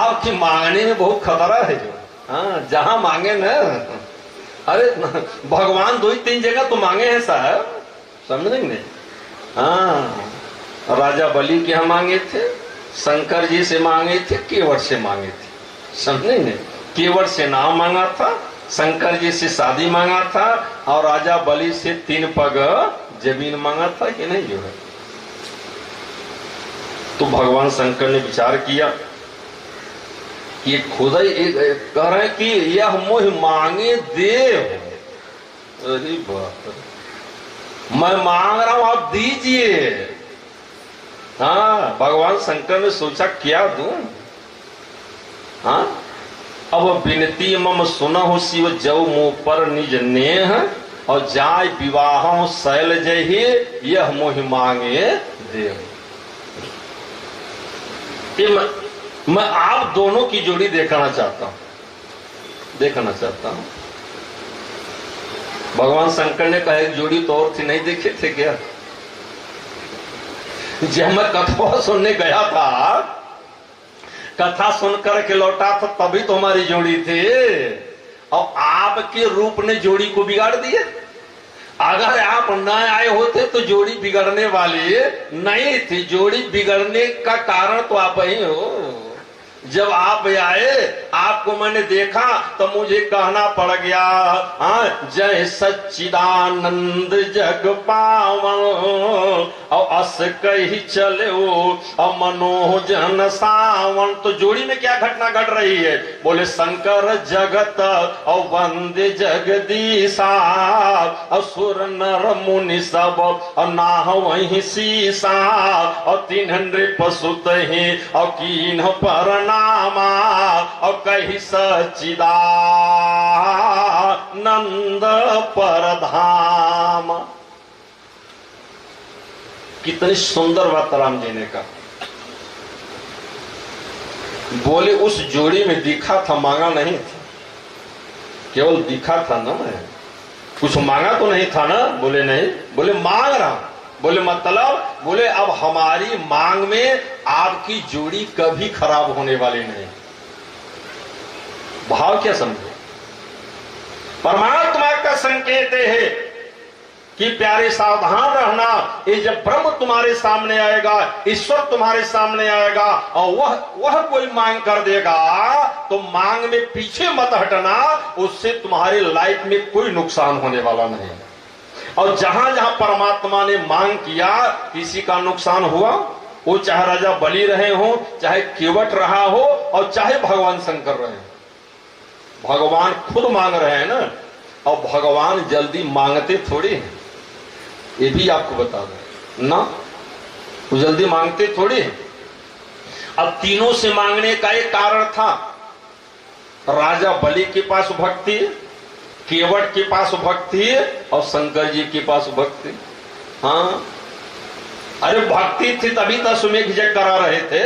आपकी मांगने में बहुत खतरा है जो। हाँ, जहां मांगे ना, अरे भगवान 2-3 जगह तो मांगे हैं साहब, समझेंगे। हाँ, राजा बलि के यहाँ मांगे थे, शंकर जी से मांगे थे, केवट से मांगे थे, समझेंगे। केवट से नाम मांगा था, शंकर जी से शादी मांगा था, और राजा बलि से 3 पग जमीन मांगा था कि नहीं जो है। तो भगवान शंकर ने विचार किया कि खुद ही कह रहे कि यह मोह मांगे देव। अरे बाप, मैं मांग रहा हूं, आप दीजिए। हाँ, भगवान शंकर ने सोचा क्या दूं। हाँ, अब विनती मम सुनहु शिव जौ मुँह पर निज नेह, और जाय विवाह शैल जही यह मोहि मांगे देव। मैं आप दोनों की जोड़ी देखना चाहता हूं, देखना चाहता हूं। भगवान शंकर ने कहा एक जोड़ी तो और थी, नहीं देखे थे क्या? जब मैं कथा सुनने गया था, कथा सुनकर के लौटा था, तभी तो हमारी जोड़ी थी। और आपके रूप ने जोड़ी को बिगाड़ दिया। अगर आप न आए होते तो जोड़ी बिगड़ने वाली नहीं थी। जोड़ी बिगड़ने का कारण तो आप ही हो। जब आप आए, आपको मैंने देखा तो मुझे कहना पड़ गया, हाँ, जय सच्चिदानंद जग पावन, और अस कही चले और मनोजन सावन। तो जोड़ी में क्या घटना घट रही है? बोले शंकर जगत और वंदे जगदीशा, असुर नर मुनि सब और नाह वही सीसा, और 3 नृपसुत ही और कीन परना, और कही सच्चिदानंद परधाम। कितनी सुंदर बात राम जी ने कहा। बोले उस जोड़ी में दिखा था, मांगा नहीं था। केवल दिखा था ना, मैं कुछ मांगा तो नहीं था ना? बोले नहीं। बोले मांग रहा हूं। बोले मतलब? बोले अब हमारी मांग में आपकी जोड़ी कभी खराब होने वाली नहीं। भाव क्या समझे? परमात्मा का संकेत है कि प्यारे सावधान रहना, ये जब ब्रह्म तुम्हारे सामने आएगा, ईश्वर तुम्हारे सामने आएगा, और वह कोई मांग कर देगा, तो मांग में पीछे मत हटना, उससे तुम्हारी लाइफ में कोई नुकसान होने वाला नहीं। और जहां जहां परमात्मा ने मांग किया, किसी का नुकसान हुआ, वो चाहे राजा बलि रहे हो, चाहे केवट रहा हो, और चाहे भगवान शंकर रहे हो। भगवान खुद मांग रहे हैं ना, और भगवान जल्दी मांगते थोड़ी हैं, ये भी आपको बता दें ना, वो जल्दी मांगते थोड़ी हैं। अब तीनों से मांगने का एक कारण था। राजा बलि के पास भक्ति, केवट के पास भक्ति, और शंकर जी के पास भक्ति। हाँ, अरे भक्ति थी तभी तो अश्वमेघ यज्ञ करा रहे थे।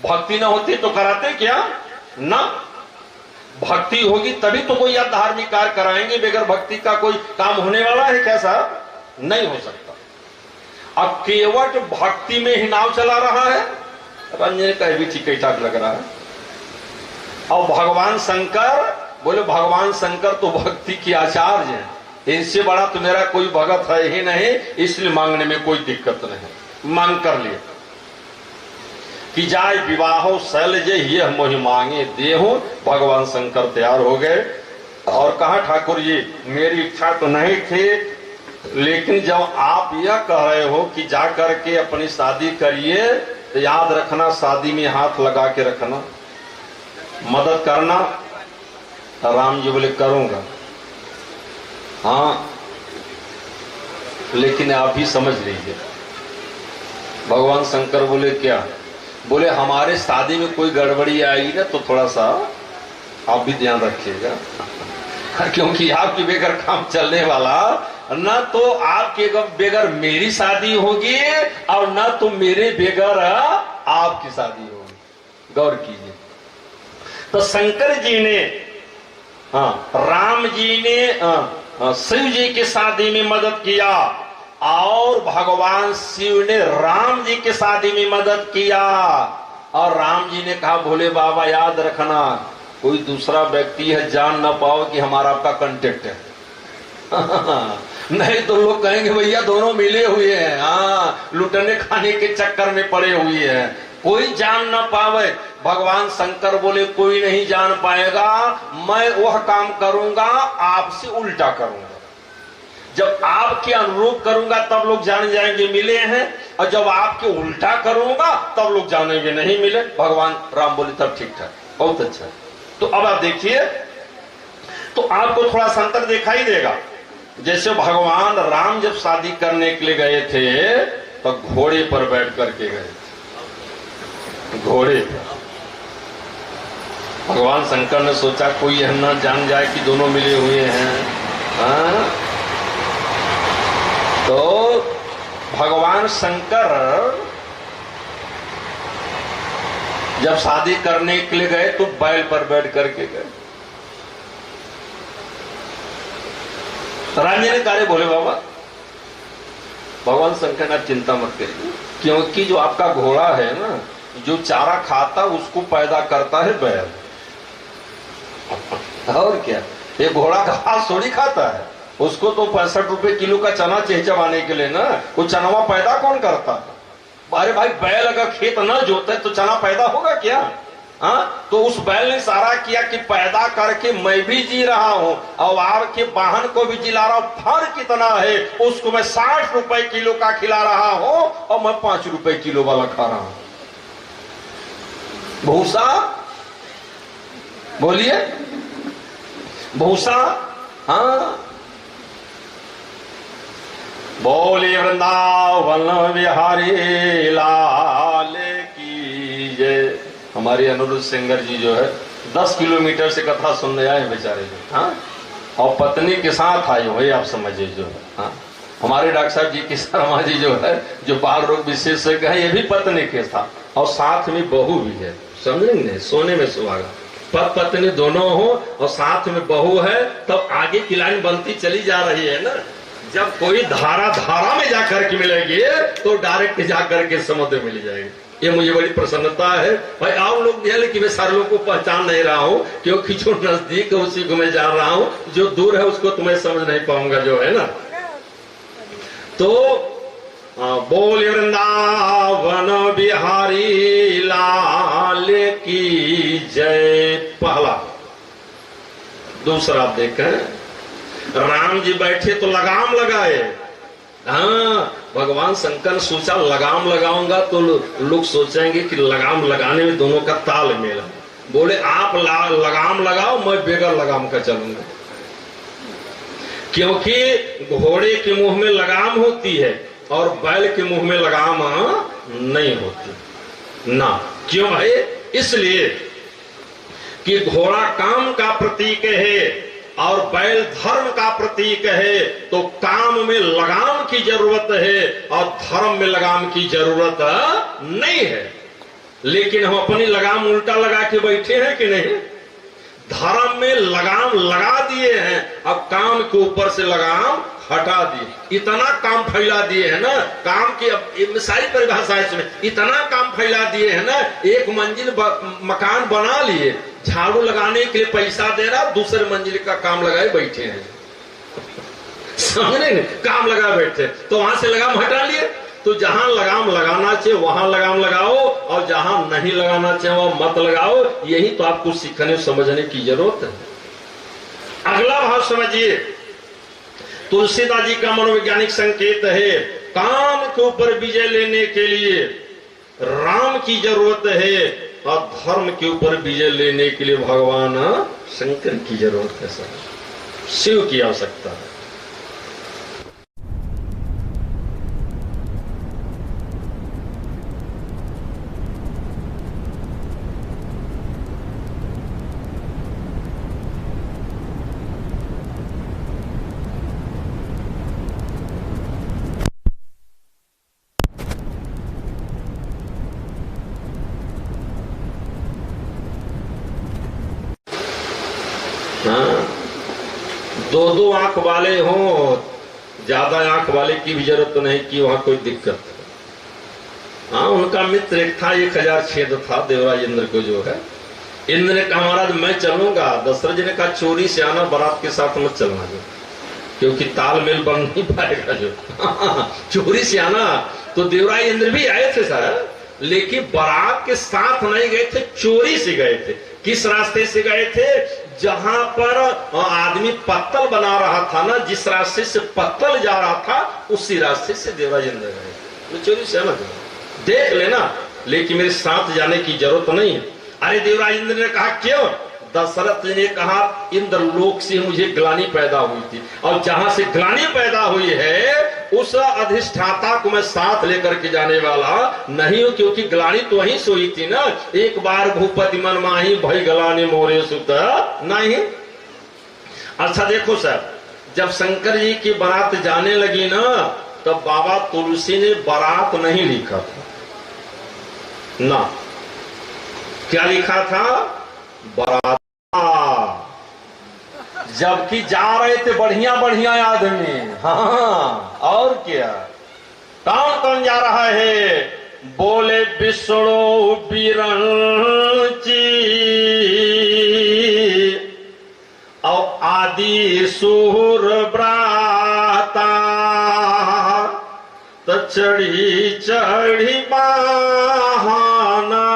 भक्ति न होती तो कराते क्या ना? भक्ति होगी तभी तो कोई आप धार्मिक कार्य कराएंगे। बगैर भक्ति का कोई काम होने वाला है क्या साहब? नहीं हो सकता। अब केवट भक्ति में ही नाव चला रहा है, रंजन का भी ठीक ठाक लग रहा है। और भगवान शंकर, बोले भगवान शंकर तो भक्ति के आचार्य हैं, इनसे बड़ा तो मेरा कोई भगत है ही नहीं, इसलिए मांगने में कोई दिक्कत नहीं। मांग कर लिए कि जाय विवाहो शैलज यह मोहि मांगे देहु। भगवान शंकर तैयार हो गए और कहा, ठाकुर जी मेरी इच्छा तो नहीं थी, लेकिन जब आप यह कह रहे हो कि जा करके अपनी शादी करिए, तो याद रखना शादी में हाथ लगा के रखना, मदद करना। राम जी बोले करूंगा। हाँ, लेकिन आप ही समझ लीजिए। भगवान शंकर बोले क्या? बोले हमारे शादी में कोई गड़बड़ी आएगी ना, तो थोड़ा सा आप भी ध्यान रखिएगा, क्योंकि आपके बगैर काम चलने वाला न, तो आपके बगैर मेरी शादी होगी, और न तो मेरे बगैर आपकी शादी होगी। गौर कीजिए। तो शंकर जी ने, राम जी ने शिव जी की शादी में मदद किया, और भगवान शिव ने राम जी की शादी में मदद किया, और राम राम जी ने कहा भोले बाबा याद रखना कोई दूसरा व्यक्ति है, जान ना पाओ कि हमारा आपका कांटेक्ट है। नहीं तो लोग कहेंगे भैया दोनों मिले हुए हैं, हाँ लुटने खाने के चक्कर में पड़े हुए हैं, कोई जान ना पावे। भगवान शंकर बोले कोई नहीं जान पाएगा, मैं वह काम करूंगा आपसे उल्टा करूंगा। जब आपके अनुरूप करूंगा तब लोग जान जाएंगे मिले हैं, और जब आपके उल्टा करूंगा तब लोग जानेंगे नहीं मिले। भगवान राम बोले तब ठीक ठाक, बहुत अच्छा। तो अब आप देखिए, तो आपको थोड़ा सा अंतर दिखाई देगा। जैसे भगवान राम जब शादी करने के लिए गए थे तो घोड़े पर बैठ करके गए थे, घोड़े पर। भगवान शंकर ने सोचा कोई यह ना जान जाए कि दोनों मिले हुए हैं, हाँ? तो भगवान शंकर जब शादी करने के लिए गए तो बैल पर बैठ करके गए। राम जी ने कहा भोले बाबा, भगवान शंकर ने चिंता मत करिए, क्योंकि जो आपका घोड़ा है ना, जो चारा खाता उसको पैदा करता है बैल। और क्या, ये घोड़ा घास थोड़ी खाता है, उसको तो 65 रुपए किलो का चना चहचवाने के लिए ना, वो चनावा पैदा कौन करता है? अरे भाई बैल अगर खेत न जोते तो चना पैदा होगा क्या? हाँ, तो उस बैल ने सारा किया कि पैदा करके मैं भी जी रहा हूं और आपके वाहन को भी जिला रहा हूं। फर्क कितना है, उसको मैं 60 रुपए किलो का खिला रहा हूं और मैं 5 रुपए किलो वाला खा रहा हूं। भूसा बोलिए, भूसा, हाँ। बोले वृंदावन बिहारी लाल की जय। हमारे अनुरुद्ध सिंगर जी जो है 10 किलोमीटर से कथा सुनने आए बेचारे जो, हाँ, और पत्नी के साथ आए हुए, आप समझिए जो है, हाँ। हमारे डॉक्टर साहब जी की शर्मा जी जो है, जो बाल रोग विशेषज्ञ है, ये भी पत्नी के साथ और साथ में बहू भी है, समझेंगे, सोने में सुहागा। पत्नी दोनों हो और साथ में बहू है, तब आगे की लाइन बनती चली जा रही है ना। जब कोई धारा में जाकर के मिलेगी तो डायरेक्ट जाकर के समुद्र मिल जाएगी। ये मुझे बड़ी प्रसन्नता है भाई। आप लोग भी है, लेकिन मैं सारे लोगों को पहचान नहीं रहा हूँ, क्योंकि जो नजदीक है उसी को मैं जान रहा हूँ, जो दूर है उसको तो मैं समझ नहीं पाऊंगा, जो है ना। तो बोल वृंदावन बिहारी लाल की जय, पहला। दूसरा आप देखें, राम जी बैठे तो लगाम लगाए, हाँ। भगवान शंकर सोचा लगाम लगाऊंगा तो लोग सोचेंगे कि लगाम लगाने में दोनों का तालमेल है। बोले आप लगाम लगाओ, मैं बगैर लगाम का चलूंगा, क्योंकि घोड़े के मुंह में लगाम होती है और बैल के मुंह में लगाम नहीं होती ना। क्यों है? इसलिए कि घोड़ा काम का प्रतीक है और बैल धर्म का प्रतीक है, तो काम में लगाम की जरूरत है और धर्म में लगाम की जरूरत नहीं है। लेकिन हम अपनी लगाम उल्टा लगा के बैठे हैं कि नहीं? धर्म में लगाम लगा दिए हैं, अब काम के ऊपर से लगाम हटा दिए। इतना काम फैला दिए है ना, काम की अब सारी परिभाषा इसमें, इतना काम फैला दिए है ना, एक मंजिल मकान बना लिए, झाड़ू लगाने के लिए पैसा दे रहा, दूसरे मंजिल का काम लगाए बैठे हैं, समझे? काम लगा बैठे, तो वहां से लगाम हटा लिए। तो जहां लगाम लगाना चाहिए वहां लगाम लगाओ, और जहां नहीं लगाना चाहिए वहां मत लगाओ। यही तो आपको सीखने समझने की जरूरत है। अगला भाव समझिए, तुलसीदास जी का मनोवैज्ञानिक संकेत है, काम के ऊपर विजय लेने के लिए राम की जरूरत है और धर्म के ऊपर विजय लेने के लिए भगवान शंकर की जरूरत है, सर, शिव की आवश्यकता है। दो आंख वाले हों, ज्यादा आंख वाले की भी जरूरत तो नहीं कि वहां कोई दिक्कत है। हाँ, उनका मित्र एक था, 1000 छेद था देवराज इंद्र को जो है। इंद्र ने कहा महाराज मैं चलूंगा। दशरथ जी ने कहा चोरी से आना, बारात के साथ मत चलना जो, क्योंकि तालमेल बन नहीं पाएगा जो। चोरी से आना। तो देवराज इंद्र भी आए थे सर, लेकिन बारात के साथ नहीं गए थे, चोरी से गए थे। किस रास्ते से गए थे? जहां पर आदमी पत्तल बना रहा था ना, जिस रास्ते से पत्तल जा रहा था उसी रास्ते से देवराज इंद्र गए। तो चोरी से आना देख लेना, लेकिन मेरे साथ जाने की जरूरत नहीं है। अरे देवराज इंद्र ने कहा क्यों? दशरथ जी ने कहा इंद्र लोक से मुझे ग्लानि पैदा हुई थी, और जहां से ग्लानि पैदा हुई है उस अधिष्ठाता को मैं साथ लेकर के जाने वाला नहीं हूं, क्योंकि ग्लानि तो वहीं से हुई थी ना। एक बार भूपति मन माही भई ग्लानि मोरे सुत नहीं। अच्छा देखो सर, जब शंकर जी की बारात जाने लगी ना, तब बाबा तुलसी ने बारात नहीं लिखा था ना। क्या लिखा था? बारात। जबकि जा रहे थे बढ़िया बढ़िया आदमी। हाँ, और क्या? कौन कौन जा रहा है? बोले विष्णु बिरंची और आदि सुर ब्राता, तो चढ़ी चढ़ी बहाना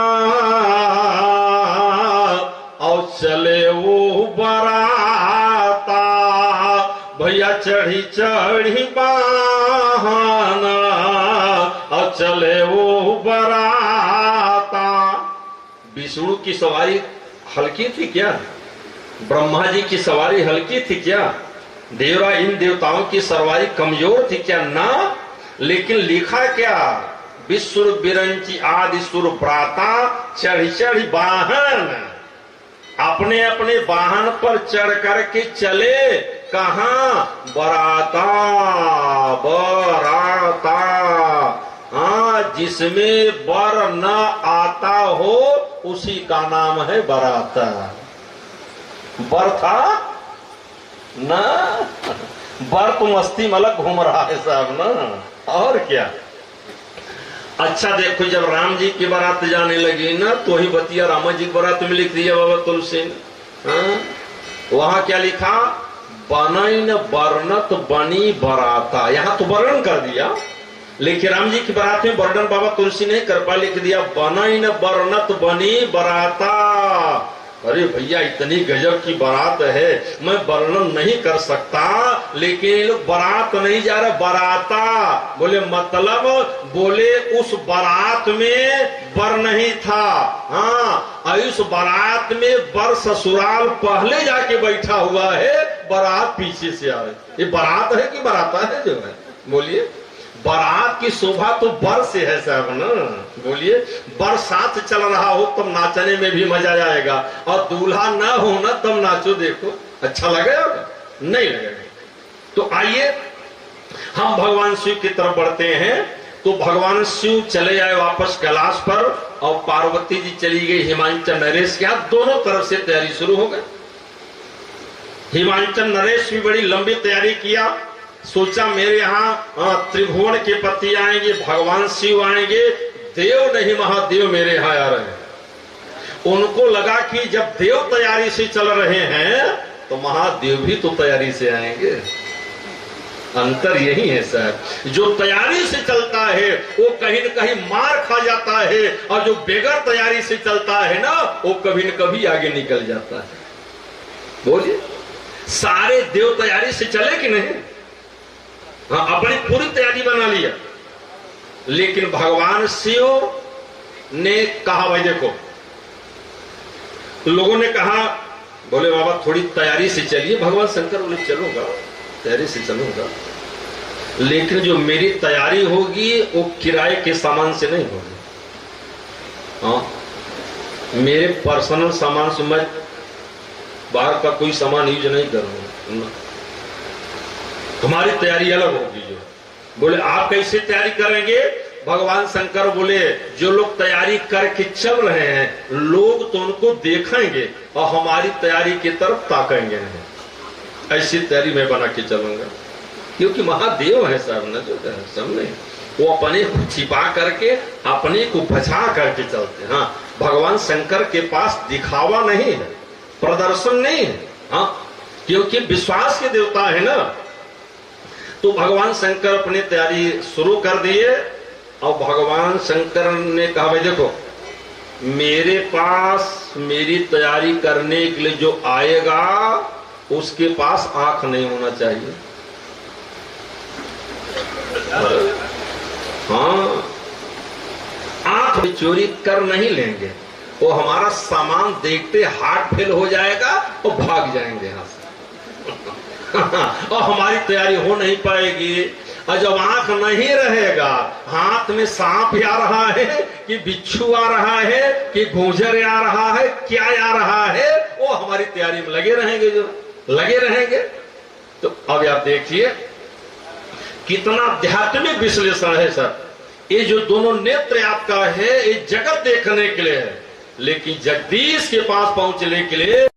और चले वो बराता। भैया चढ़ी चढ़ी बहाना और चले वो बराता। विष्णु की सवारी हल्की थी क्या? ब्रह्मा जी की सवारी हल्की थी क्या? इन देवताओं की सवारी कमजोर थी क्या? ना। लेकिन लिखा क्या? विश्व बिरंची आदि सुर प्राता चढ़ी चढ़ी वाहन। अपने अपने वाहन पर चढ़ करके चले। कहां? बराता। बराता। हाँ, जिसमें बर न आता हो उसी का नाम है बराता। बर था ना, बर तो मस्ती में अलग घूम रहा है साहब ना, और क्या। अच्छा देखो, जब राम जी की बारात जाने लगी ना, तो ही बतिया राम जी की बारात में लिख दिया बाबा तुलसी ने। वहां क्या लिखा? बनैन बरनत बनी बराता। यहाँ तो वर्णन कर दिया, लेकिन राम जी की बारात में वर्णन बाबा तुलसी ने कर पा, लिख दिया बनैन बरनत बनी बराता। अरे भैया, इतनी गजब की बारात है, मैं वर्णन नहीं कर सकता। लेकिन ये लोग बारात नहीं जा रहे, बराता। बोले मतलब? बोले उस बारात में बर नहीं था। हाँ, उस बारात में बर ससुराल पहले जाके बैठा हुआ है, बारात पीछे से आ रही। ये बारात है कि बराता है जो है? बोलिए। बारात की शोभा तो बर से है साहब ना। बोलिए। बर साथ चल रहा हो तब नाचने में भी मजा आएगा, और दूल्हा ना हो ना तब नाचो, देखो अच्छा लगेगा? नहीं लगेगा। तो आइए हम भगवान शिव की तरफ बढ़ते हैं। तो भगवान शिव चले आए वापस कैलाश पर, और पार्वती जी चली गई हिमांचल नरेश के हाथ। दोनों तरफ से तैयारी शुरू हो गई। हिमांचल नरेश भी बड़ी लंबी तैयारी किया। सोचा मेरे यहाँ त्रिभुवन के पति आएंगे, भगवान शिव आएंगे, देव नहीं महादेव मेरे यहाँ आ रहे हैं। उनको लगा कि जब देव तैयारी से चल रहे हैं तो महादेव भी तो तैयारी से आएंगे। अंतर यही है सर, जो तैयारी से चलता है वो कहीं न कहीं मार खा जाता है, और जो बेगर तैयारी से चलता है ना, वो कभी न कभी आगे निकल जाता है। बोलिए। सारे देव तैयारी से चले कि नहीं? हाँ, अपनी पूरी तैयारी बना लिया। लेकिन भगवान शिव ने कहा, भाई देखो, लोगों ने कहा, बोले बाबा थोड़ी तैयारी से चलिए। भगवान शंकर बोले चलूंगा, तैयारी से चलूंगा, लेकिन जो मेरी तैयारी होगी वो किराए के सामान से नहीं होगी। हाँ, मेरे पर्सनल सामान से मैं बाहर का कोई सामान यूज नहीं करूंगा। तुम्हारी तैयारी अलग होगी। जो बोले आप कैसे तैयारी करेंगे? भगवान शंकर बोले जो लोग तैयारी करके चल रहे हैं, लोग तो उनको देखेंगे और हमारी तैयारी की तरफ ताकेंगे नहीं। ऐसी तैयारी मैं बना के चलूंगा, क्योंकि महादेव है साहब ना, जो है सामने। वो अपने को छिपा करके अपने को बचा करके चलते हैं। हाँ, भगवान शंकर के पास दिखावा नहीं है, प्रदर्शन नहीं है। हाँ, क्योंकि विश्वास के देवता है ना। तो भगवान शंकर अपनी तैयारी शुरू कर दिए और भगवान शंकर ने कहा भाई देखो, मेरे पास मेरी तैयारी करने के लिए जो आएगा उसके पास आंख नहीं होना चाहिए। हाँ, आंख चोरी कर नहीं लेंगे, वो हमारा सामान देखते हार्ट फेल हो जाएगा और भाग जाएंगे यहां से। और हमारी तैयारी हो नहीं पाएगी। और जब आंख नहीं रहेगा, हाथ में सांप आ रहा है कि बिच्छू आ रहा है कि गुजर आ रहा है, क्या आ रहा है, वो हमारी तैयारी में लगे रहेंगे, जो लगे रहेंगे। तो अब आप देखिए कितना आध्यात्मिक विश्लेषण है सर। ये जो दोनों नेत्र आपका है ये जगत देखने के लिए है, लेकिन जगदीश के पास पहुंचने के लिए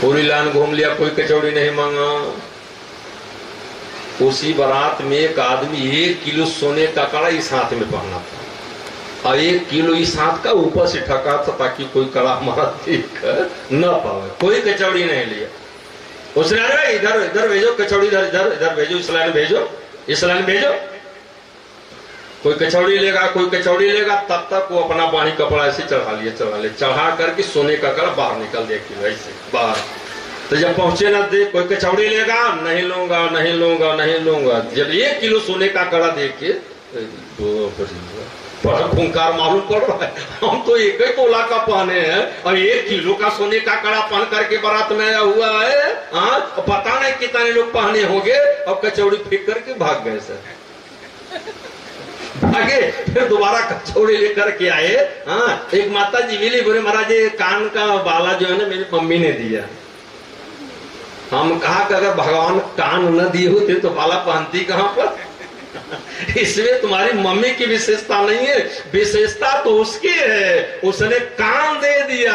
पूरी लाइन घूम लिया, कोई कचौड़ी नहीं मांगा। उसी बारात में एक आदमी 1 किलो सोने का कड़ा इस हाथ में पहना था और 1 किलो इस हाथ का ऊपर से ठका था ताकि कोई कड़ा हमारा देख न पावे। कोई कचौड़ी नहीं लिया। उसने अरे इधर इधर भेजो कचौड़ी, इधर इधर इधर भेजो, इस लाइन भेजो, इस लाइन भेजो। कोई कचौड़ी लेगा, कोई कचौड़ी लेगा, तब तक वो अपना बाही कपड़ा ऐसे चढ़ा लिया, चढ़ा करके सोने का कड़ा बाहर निकल दिया कि ऐसे बाहर। तो जब पहुंचे ना दे, कोई कचौड़ी लेगा, नहीं लूंगा नहीं लूंगा नहीं लूंगा। जब 1 किलो सोने का कड़ा देख के बड़ा खूंखार मालूम पड़ रहा है, हम तो 1 ही तोला का पहने हैं और 1 किलो का सोने का कड़ा पहन करके बारात में आया हुआ है। हाँ, पता नहीं कितने लोग पहने होंगे और कचौड़ी फेंक करके भाग गए सर। भागे, फिर दोबारा कचौड़ी लेकर के आए। हाँ, एक माता जी मिली, बोले महाराज ये कान का बाला जो है ना मेरी मम्मी ने दिया। हम कहा कि अगर भगवान कान न दिए होते तो बाला पहनती कहां पर? इसमें तुम्हारी मम्मी की विशेषता नहीं है, विशेषता तो उसकी है। उसने कान दे दिया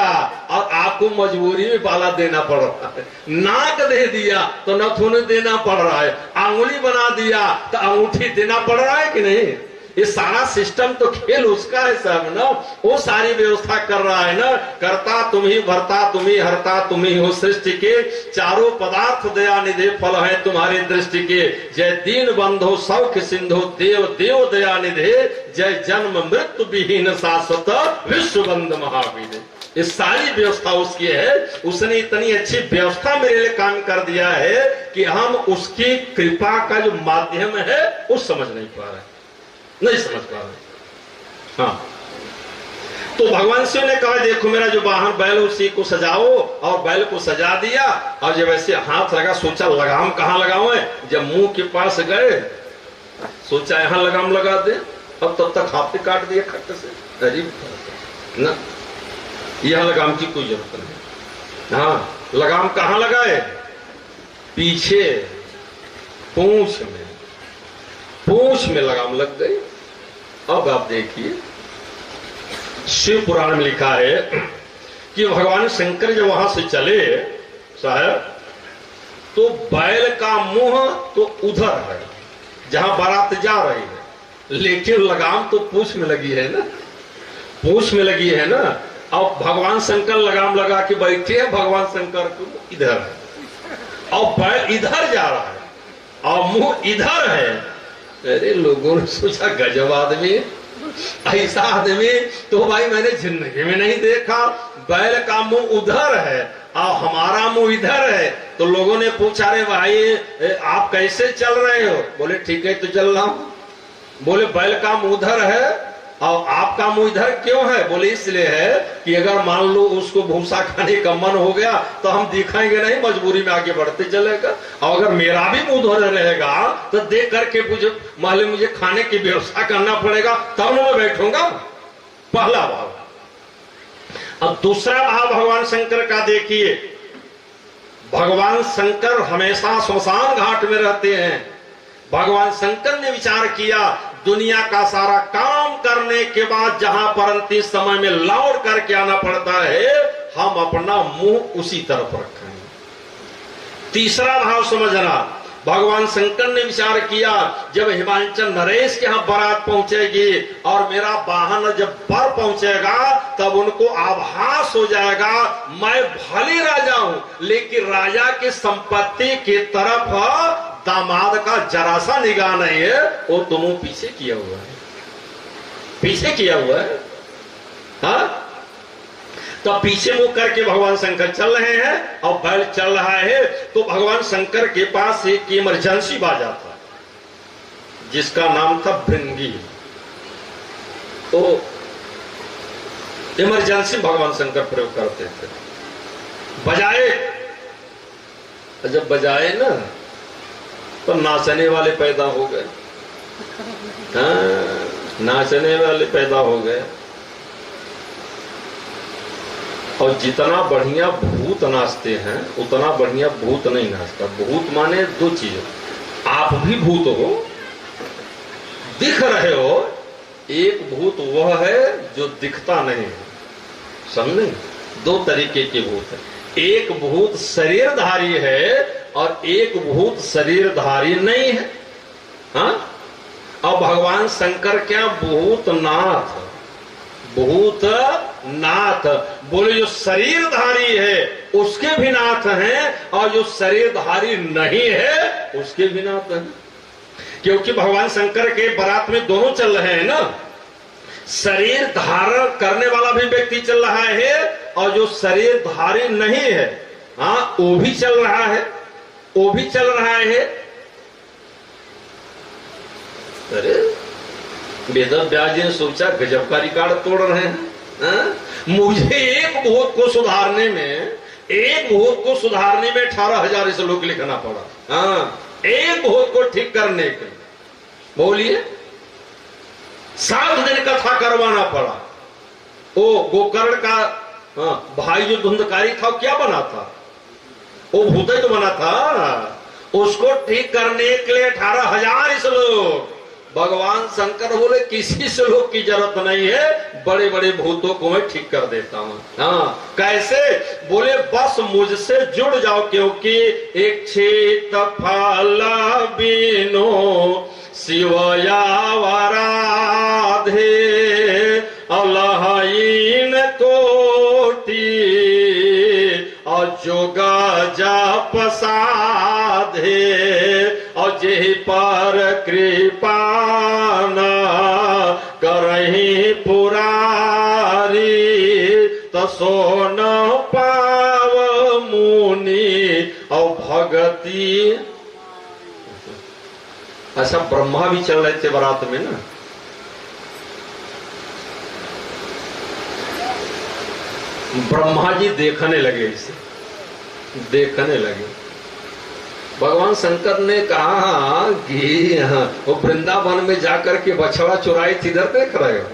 और आपको मजबूरी में बाला देना पड़ रहा है। नाक दे दिया तो नथुन देना पड़ रहा है। अंगुली बना दिया तो अंगूठी देना पड़ रहा है कि नहीं? ये सारा सिस्टम तो खेल उसका है सब ना। वो सारी व्यवस्था कर रहा है ना। करता तुम ही, भरता तुम ही, हरता तुम ही हो सृष्टि के। चारों पदार्थ दया निधे फल है तुम्हारी दृष्टि के। जय दीन बंधो सौख्य सिंधु देव देव दया निधे। जय जन्म मृत्यु विहीन शाश्वत विश्व बंद महावीर। ये सारी व्यवस्था उसकी है। उसने इतनी अच्छी व्यवस्था मेरे लिए काम कर दिया है कि हम उसकी कृपा का जो माध्यम है वो समझ नहीं पा रहे, नहीं समझ पा रहे। हाँ, तो भगवान शिव ने कहा देखो मेरा जो वाहन बैल उसी को सजाओ, और बैल को सजा दिया। और जब ऐसे हाथ लगा, सोचा लगाम कहाँ लगाओ है। जब मुंह के पास गए सोचा यहां लगाम लगा दे, अब तब तक हाथ पे काट दिया खट्टे से। अरे ना, यह लगाम की कोई जरूरत नहीं। हाँ, लगाम कहाँ लगाए? पीछे पूंछ में, पूंछ में लगाम लग गई। अब आप देखिए शिव पुराण में लिखा है कि भगवान शंकर जब वहां से चले साहब, तो बैल का मुंह तो उधर है जहां बारात जा रही है, लेकिन लगाम तो पूंछ में लगी है ना, पूंछ में लगी है ना। अब भगवान शंकर लगाम लगा के बैठे हैं, भगवान शंकर को इधर है और बैल इधर जा रहा है और मुंह इधर है। अरे लोगों ने सोचा गजब आदमी, ऐसा आदमी तो भाई मैंने जिंदगी में नहीं देखा। बैल का मुंह उधर है और हमारा मुंह इधर है। तो लोगों ने पूछा रे भाई आप कैसे चल रहे हो? बोले ठीक है तो चल रहा हूं। बोले बैल का मुंह उधर है और आपका मुंह इधर क्यों है? बोले इसलिए है कि अगर मान लो उसको भूसा खाने का मन हो गया तो हम दिखाएंगे नहीं, मजबूरी में आगे बढ़ते चलेगा। और अगर मेरा भी मुंह उधर रहेगा तो देख करके मुझे खाने की व्यवस्था करना पड़ेगा, तब मैं बैठूंगा। पहला भाव। अब दूसरा भाव भगवान शंकर का देखिए। भगवान शंकर हमेशा श्मशान घाट में रहते हैं। भगवान शंकर ने विचार किया दुनिया का सारा काम करने के बाद जहां पर अंतिम समय में लौट करके आना पड़ता है, हम अपना मुंह उसी तरफ रखेंगे। तीसरा भाव समझना, भगवान शंकर ने विचार किया जब हिमांचल नरेश के यहां बारात पहुंचेगी और मेरा वाहन जब पर पहुंचेगा तब उनको आभास हो जाएगा मैं भले राजा हूं, लेकिन राजा की संपत्ति की तरफ दामाद का जरा सा निगाह नहीं है। वो तुम पीछे किया हुआ है, पीछे किया हुआ है। हाँ, तो पीछे मुंह करके भगवान शंकर चल रहे हैं और बैल चल रहा है। तो भगवान शंकर के पास एक इमरजेंसी बाजा था जिसका नाम था भृंगी। तो इमरजेंसी भगवान शंकर प्रयोग करते थे। बजाए, जब बजाए ना तो नाचने वाले पैदा हो गए। हाँ, नाचने वाले पैदा हो गए। और जितना बढ़िया भूत नाचते हैं उतना बढ़िया भूत नहीं नाचता। भूत माने दो चीज, आप भी भूत हो, दिख रहे हो। एक भूत वह है जो दिखता नहीं है, समझे? दो तरीके के भूत है। एक भूत शरीरधारी है और एक भूत शरीरधारी नहीं है। हाँ, और भगवान शंकर क्या भूतनाथ, भूतनाथ बोले जो शरीरधारी है उसके भी नाथ हैं और जो शरीरधारी नहीं है उसके भी नाथ हैं। क्योंकि भगवान शंकर के बारात में दोनों चल रहे हैं ना, शरीर धारण करने वाला भी व्यक्ति चल रहा है और जो शरीरधारी नहीं है हाँ वो भी चल रहा है, वो भी चल रहा है। अरे वेद व्यास जी ने सोचा गजब का रिकॉर्ड तोड़ रहे हैं। मुझे एक भूत को सुधारने में 18,000 श्लोक लिखना पड़ा। हाँ, एक भूत को ठीक करने के बोलिए 7 दिन कथा करवाना पड़ा। वो गोकर्ण का भाई जो धुंधकारी था वो क्या बना था, वो भूत ही तो बना था। उसको ठीक करने के लिए 18,000 श्लोक। भगवान शंकर बोले किसी श्लोक की जरूरत नहीं है, बड़े बड़े भूतों को मैं ठीक कर देता हूं। हाँ, कैसे बोले बस मुझसे जुड़ जाओ, क्योंकि एक क्षेत्र फल बिनो शिवया वराधे अलहईन कोटि और जोगा जाप साधे और जे पर कृपा न करही पुरारी तो सोन पाव मुनि और भगति। ऐसा ब्रह्मा भी चल रहे थे बारात में ना। ब्रह्मा जी देखने लगे, इसे देखने लगे। भगवान शंकर ने कहा कि वो वृंदावन में जाकर के बछड़ा चुराए थे, इधर देख रहे हो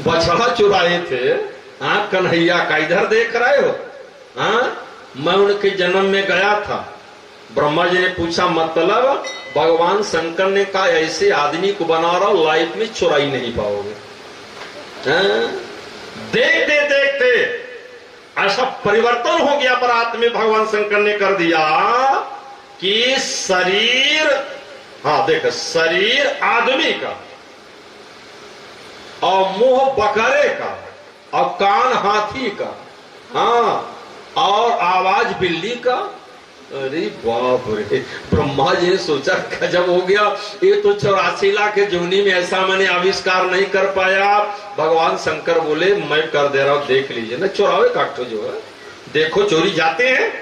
बछड़ा चुराए थे हाँ कन्हैया का, इधर देख रहे हो। हाँ, मैं उनके जन्म में गया था। ब्रह्मा जी ने पूछा मतलब, भगवान शंकर ने कहा ऐसे आदमी को बना रहा हो लाइफ में चुराई नहीं पाओगे। देखते देखते ऐसा परिवर्तन हो गया बारात में। भगवान शंकर ने कर दिया कि शरीर, हाँ देख, शरीर आदमी का और मुंह बकरे का और कान हाथी का, हाँ, और आवाज बिल्ली का। अरे बाप रे, ब्रह्मा जी ने सोचा गजब हो गया, ये तो 84 लाख के जोनी में ऐसा मैंने आविष्कार नहीं कर पाया। भगवान शंकर बोले मैं कर दे रहा हूं, देख लीजिए ना। चोरावे काटो जो है, देखो चोरी जाते हैं।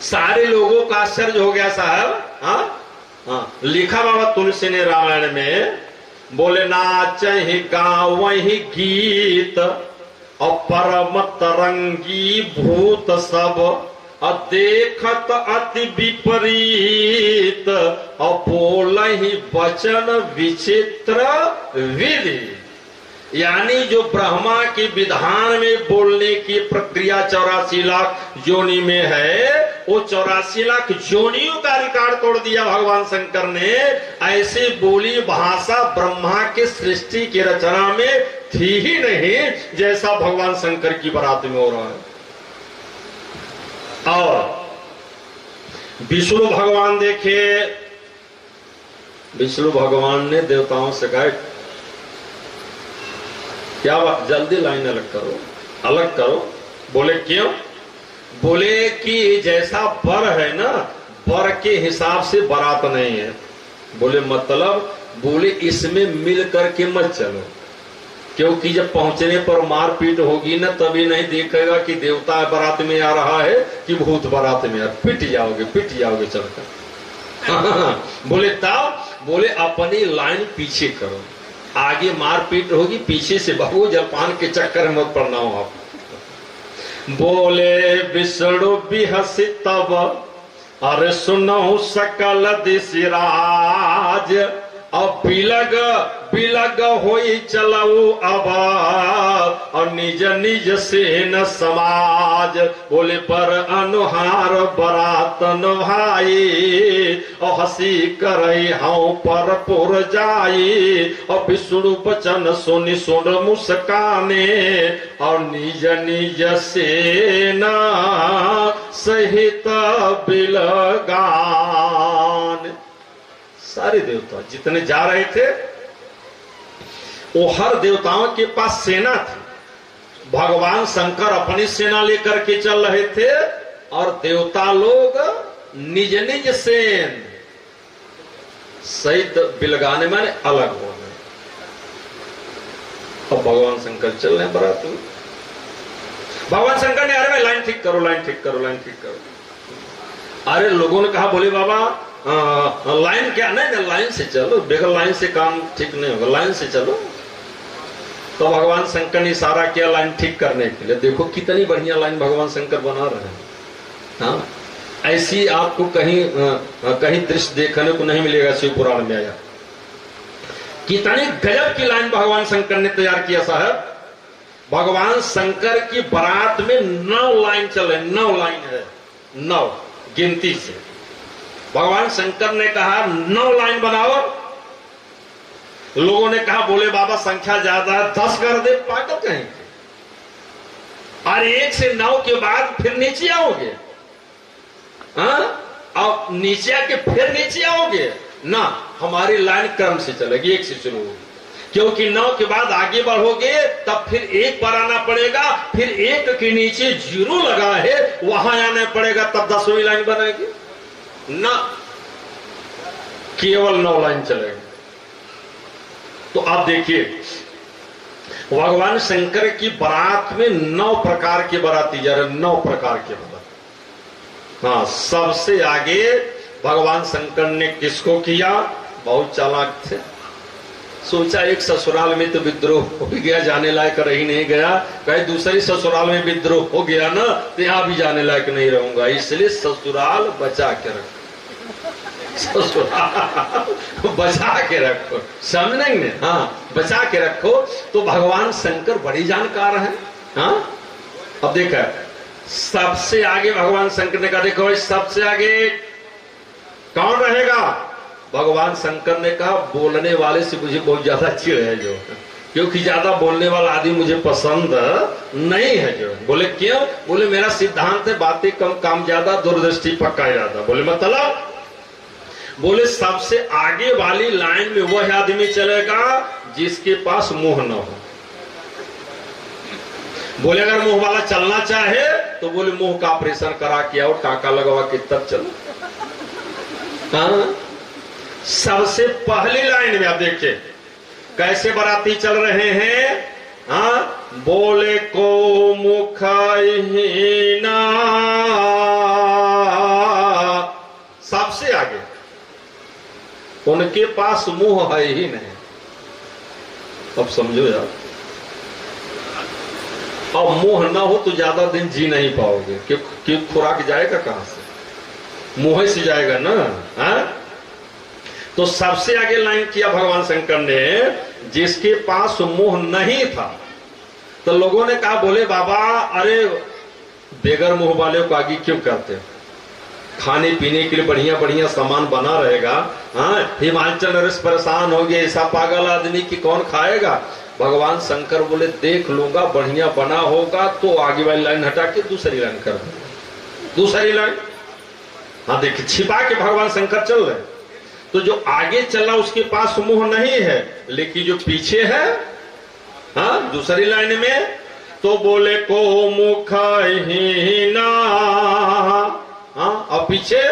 सारे लोगों का आश्चर्य हो गया साहब। हाँ हाँ, लिखा बाबा तुलसी ने रामायण में, बोले नाच ही गाँव वही गीत और परम तरंगी भूत सब देखत अति विपरीत और बोलहि वचन विचित्र विधि। यानी जो ब्रह्मा के विधान में बोलने की प्रक्रिया 84 लाख जोनी में है, वो 84 लाख जोनियों का रिकॉर्ड तोड़ दिया भगवान शंकर ने। ऐसे बोली भाषा ब्रह्मा के सृष्टि की रचना में थी ही नहीं, जैसा भगवान शंकर की बारात में हो रहा है। और विष्णु भगवान देखे, विष्णु भगवान ने देवताओं से कहा क्या बात, जल्दी लाइन अलग करो, अलग करो। बोले क्यों? बोले कि जैसा वर है ना, वर के हिसाब से बारात नहीं है। बोले मतलब? बोले इसमें मिल करके मत चलो, क्योंकि जब पहुंचने पर मारपीट होगी ना, तभी नहीं देखेगा कि देवता बारात में आ रहा है कि भूत बारात में आ, पिट जाओगे चलकर बोले तब? बोले अपनी लाइन पीछे करो, आगे मारपीट होगी, पीछे से भागो, जलपान के चक्कर में मत पड़ना हो आप। बोले विष्णु बिहसी तब अरे सुनो सकल दिशराज अब बिलग बिलग होई चलऊ अब और निज निज से न समाज। बोले पर अनुहार बरात न भाई और हंसी करई हाँ पर पुर जाई और विष्णु बचन सुनि सुन मुस्काने और निज निज से न सहित बिलगान। सारे देवता जितने जा रहे थे वो हर देवताओं के पास सेना थी। भगवान शंकर अपनी सेना लेकर के चल रहे थे और देवता लोग निज निज सेन सहित बिलगाने में अलग हो गए। अब भगवान शंकर चल रहे बारात में। भगवान शंकर ने अरे लाइन ठीक करो, लाइन ठीक करो, लाइन ठीक करो। अरे लोगों ने कहा बोले बाबा लाइन क्या, नहीं लाइन से चलो, बगैर लाइन से काम ठीक नहीं होगा, लाइन से चलो। तो भगवान शंकर ने इशारा किया लाइन ठीक करने के लिए। देखो कितनी बढ़िया लाइन भगवान शंकर बना रहे हैं। हाँ, ऐसी आपको कहीं कहीं दृश्य देखने को नहीं मिलेगा। शिव पुराण में आया कितनी गजब की लाइन भगवान शंकर ने तैयार किया साहब। भगवान शंकर की बारात में 9 लाइन चले, 9 लाइन है, 9 गिनती से। भगवान शंकर ने कहा 9 लाइन बनाओ। लोगों ने कहा बोले बाबा संख्या ज्यादा है, 10 कर दे। पागल कहीं और 1 से 9 के बाद फिर नीचे आओगे। अब नीचे आके फिर नीचे आओगे ना, हमारी लाइन क्रम से चलेगी, 1 से शुरू होगी। क्योंकि 9 के बाद आगे बढ़ोगे तब फिर 1 पर आना पड़ेगा, फिर 1 के नीचे 0 लगा है वहां आना पड़ेगा, तब 10वीं लाइन बनेगी ना। केवल 9 लाइन चलेगी। तो आप देखिए भगवान शंकर की बारात में 9 प्रकार के बाराती जा रहे, 9 प्रकार के बारात। हाँ, सबसे आगे भगवान शंकर ने किसको किया? बहुत चालाक थे। सोचा एक ससुराल में तो विद्रोह हो गया, जाने लायक रही नहीं गया, कहीं दूसरी ससुराल में विद्रोह हो गया ना तो यहां भी जाने लायक नहीं रहूंगा, इसलिए ससुराल बचा के रखो, ससुराल बचा के रखो, समझेंगे? हाँ, बचा के रखो। तो भगवान शंकर बड़ी जानकार है। हाँ, अब देखा सबसे आगे भगवान शंकर ने कहा देखो सबसे आगे कौन रहेगा? भगवान शंकर ने कहा बोलने वाले से मुझे बहुत ज्यादा चिढ़ है जो, क्योंकि ज्यादा बोलने वाला आदमी मुझे पसंद नहीं है जो। बोले क्यों? बोले मेरा सिद्धांत है बातें कम काम ज्यादा, दूरदृष्टि पक्का ज्यादा। बोले मतलब? बोले सबसे आगे वाली लाइन में वह आदमी चलेगा जिसके पास मुंह न हो। बोले अगर मुंह वाला चलना चाहे तो बोले मुंह का ऑपरेशन करा के और टाका लगवा के तब चलो। हाँ, सबसे पहली लाइन में आप देखिए कैसे बाराती चल रहे हैं। हाँ, बोले को मुखहीना, सबसे आगे उनके पास मुंह है ही नहीं। अब समझो यार, अब मुंह ना हो तो ज्यादा दिन जी नहीं पाओगे, क्योंकि खुराक जाएगा कहां से? मुंह से जाएगा ना। हाँ? तो सबसे आगे लाइन किया भगवान शंकर ने जिसके पास मुंह नहीं था। तो लोगों ने कहा बोले बाबा अरे बेगर मुंह वाले को आगे क्यों करते? खाने पीने के लिए बढ़िया बढ़िया सामान बना रहेगा। हाँ, हिमाचल नरेश परेशान हो गए, ऐसा पागल आदमी की कौन खाएगा? भगवान शंकर बोले देख लूंगा, बढ़िया बना होगा तो आगे वाली लाइन हटा के दूसरी लाइन कर दो, दूसरी लाइन। हाँ देखिए, छिपा के भगवान शंकर चल रहे। तो जो आगे चला उसके पास मुंह नहीं है, लेकिन जो पीछे है हाँ दूसरी लाइन में, तो बोले को मुखहीना। हाँ, और पीछे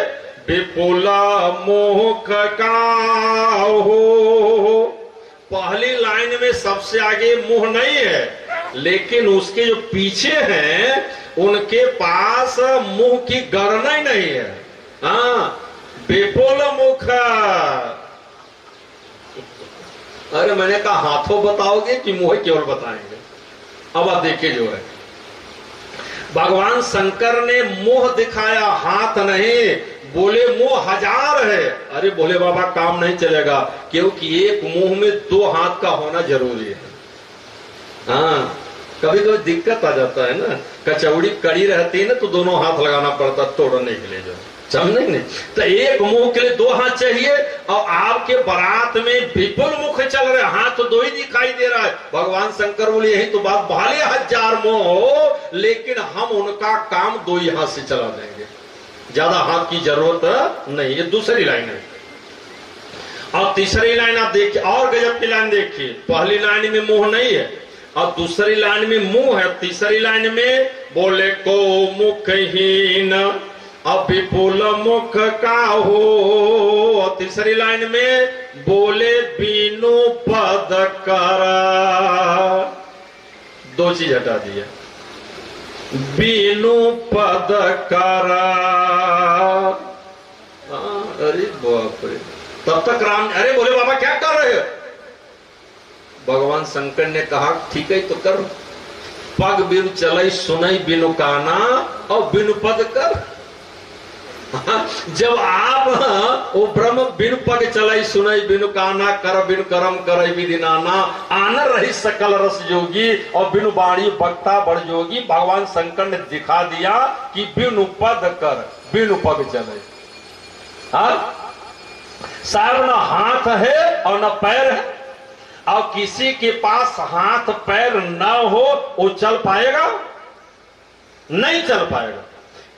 विपुला मुख का हो। पहली लाइन में सबसे आगे मुंह नहीं है, लेकिन उसके जो पीछे हैं उनके पास मुंह की गणना ही नहीं है। हाँ, विपुल मुख। अरे मैंने कहा हाथों बताओगे कि मुंह केवल बताएंगे? अब आप देखिए जो है भगवान शंकर ने मुंह दिखाया, हाथ नहीं। बोले मुंह 1000 है। अरे बोले बाबा काम नहीं चलेगा, क्योंकि एक मुंह में 2 हाथ का होना जरूरी है। हाँ, कभी कभी दिक्कत आ जाता है ना, कचौड़ी कड़ी रहती है ना तो दोनों हाथ लगाना पड़ता तोड़ने के लिए, जो समझेंगे। तो एक मुंह के लिए दो हाथ चाहिए, और आपके बारात में विपुल मुख चल रहे, हाथ तो दो ही दिखाई दे रहा है। भगवान शंकर बोले यही तो बात, भले 1000 मुंह हो लेकिन हम उनका काम दो ही हाथ से चला देंगे, ज्यादा हाथ की जरूरत नहीं। ये दूसरी लाइन है। और तीसरी लाइन आप देखिए, और गजब की लाइन देखिए। पहली लाइन में मुंह नहीं है और दूसरी लाइन में मुंह है। तीसरी लाइन में बोले को मुखहीन अब विपुल मुख का हो, और तीसरी लाइन में बोले बीनु पद करा। दो चीज हटा दिया, बीनु पद करा। अरे बाप रे, तब तक राम, अरे बोले बाबा क्या कर रहे हो? भगवान शंकर ने कहा ठीक है तो कर, पग बिनु चलई सुनई बिनु काना और बिनु पद कर। जब आप वो ब्रह्म बिनु पग चलई सुनई बिनु काना कर बिनु करम करई विदिनाना आनर रही सकल रस जोगी और बिनु बाणी बक्ता बड़ जोगी। भगवान शंकर ने दिखा दिया कि बिनु पद कर बिनु पग चलई। सार न हाथ है और न पैर है, और किसी के पास हाथ पैर न हो वो चल पाएगा? नहीं चल पाएगा।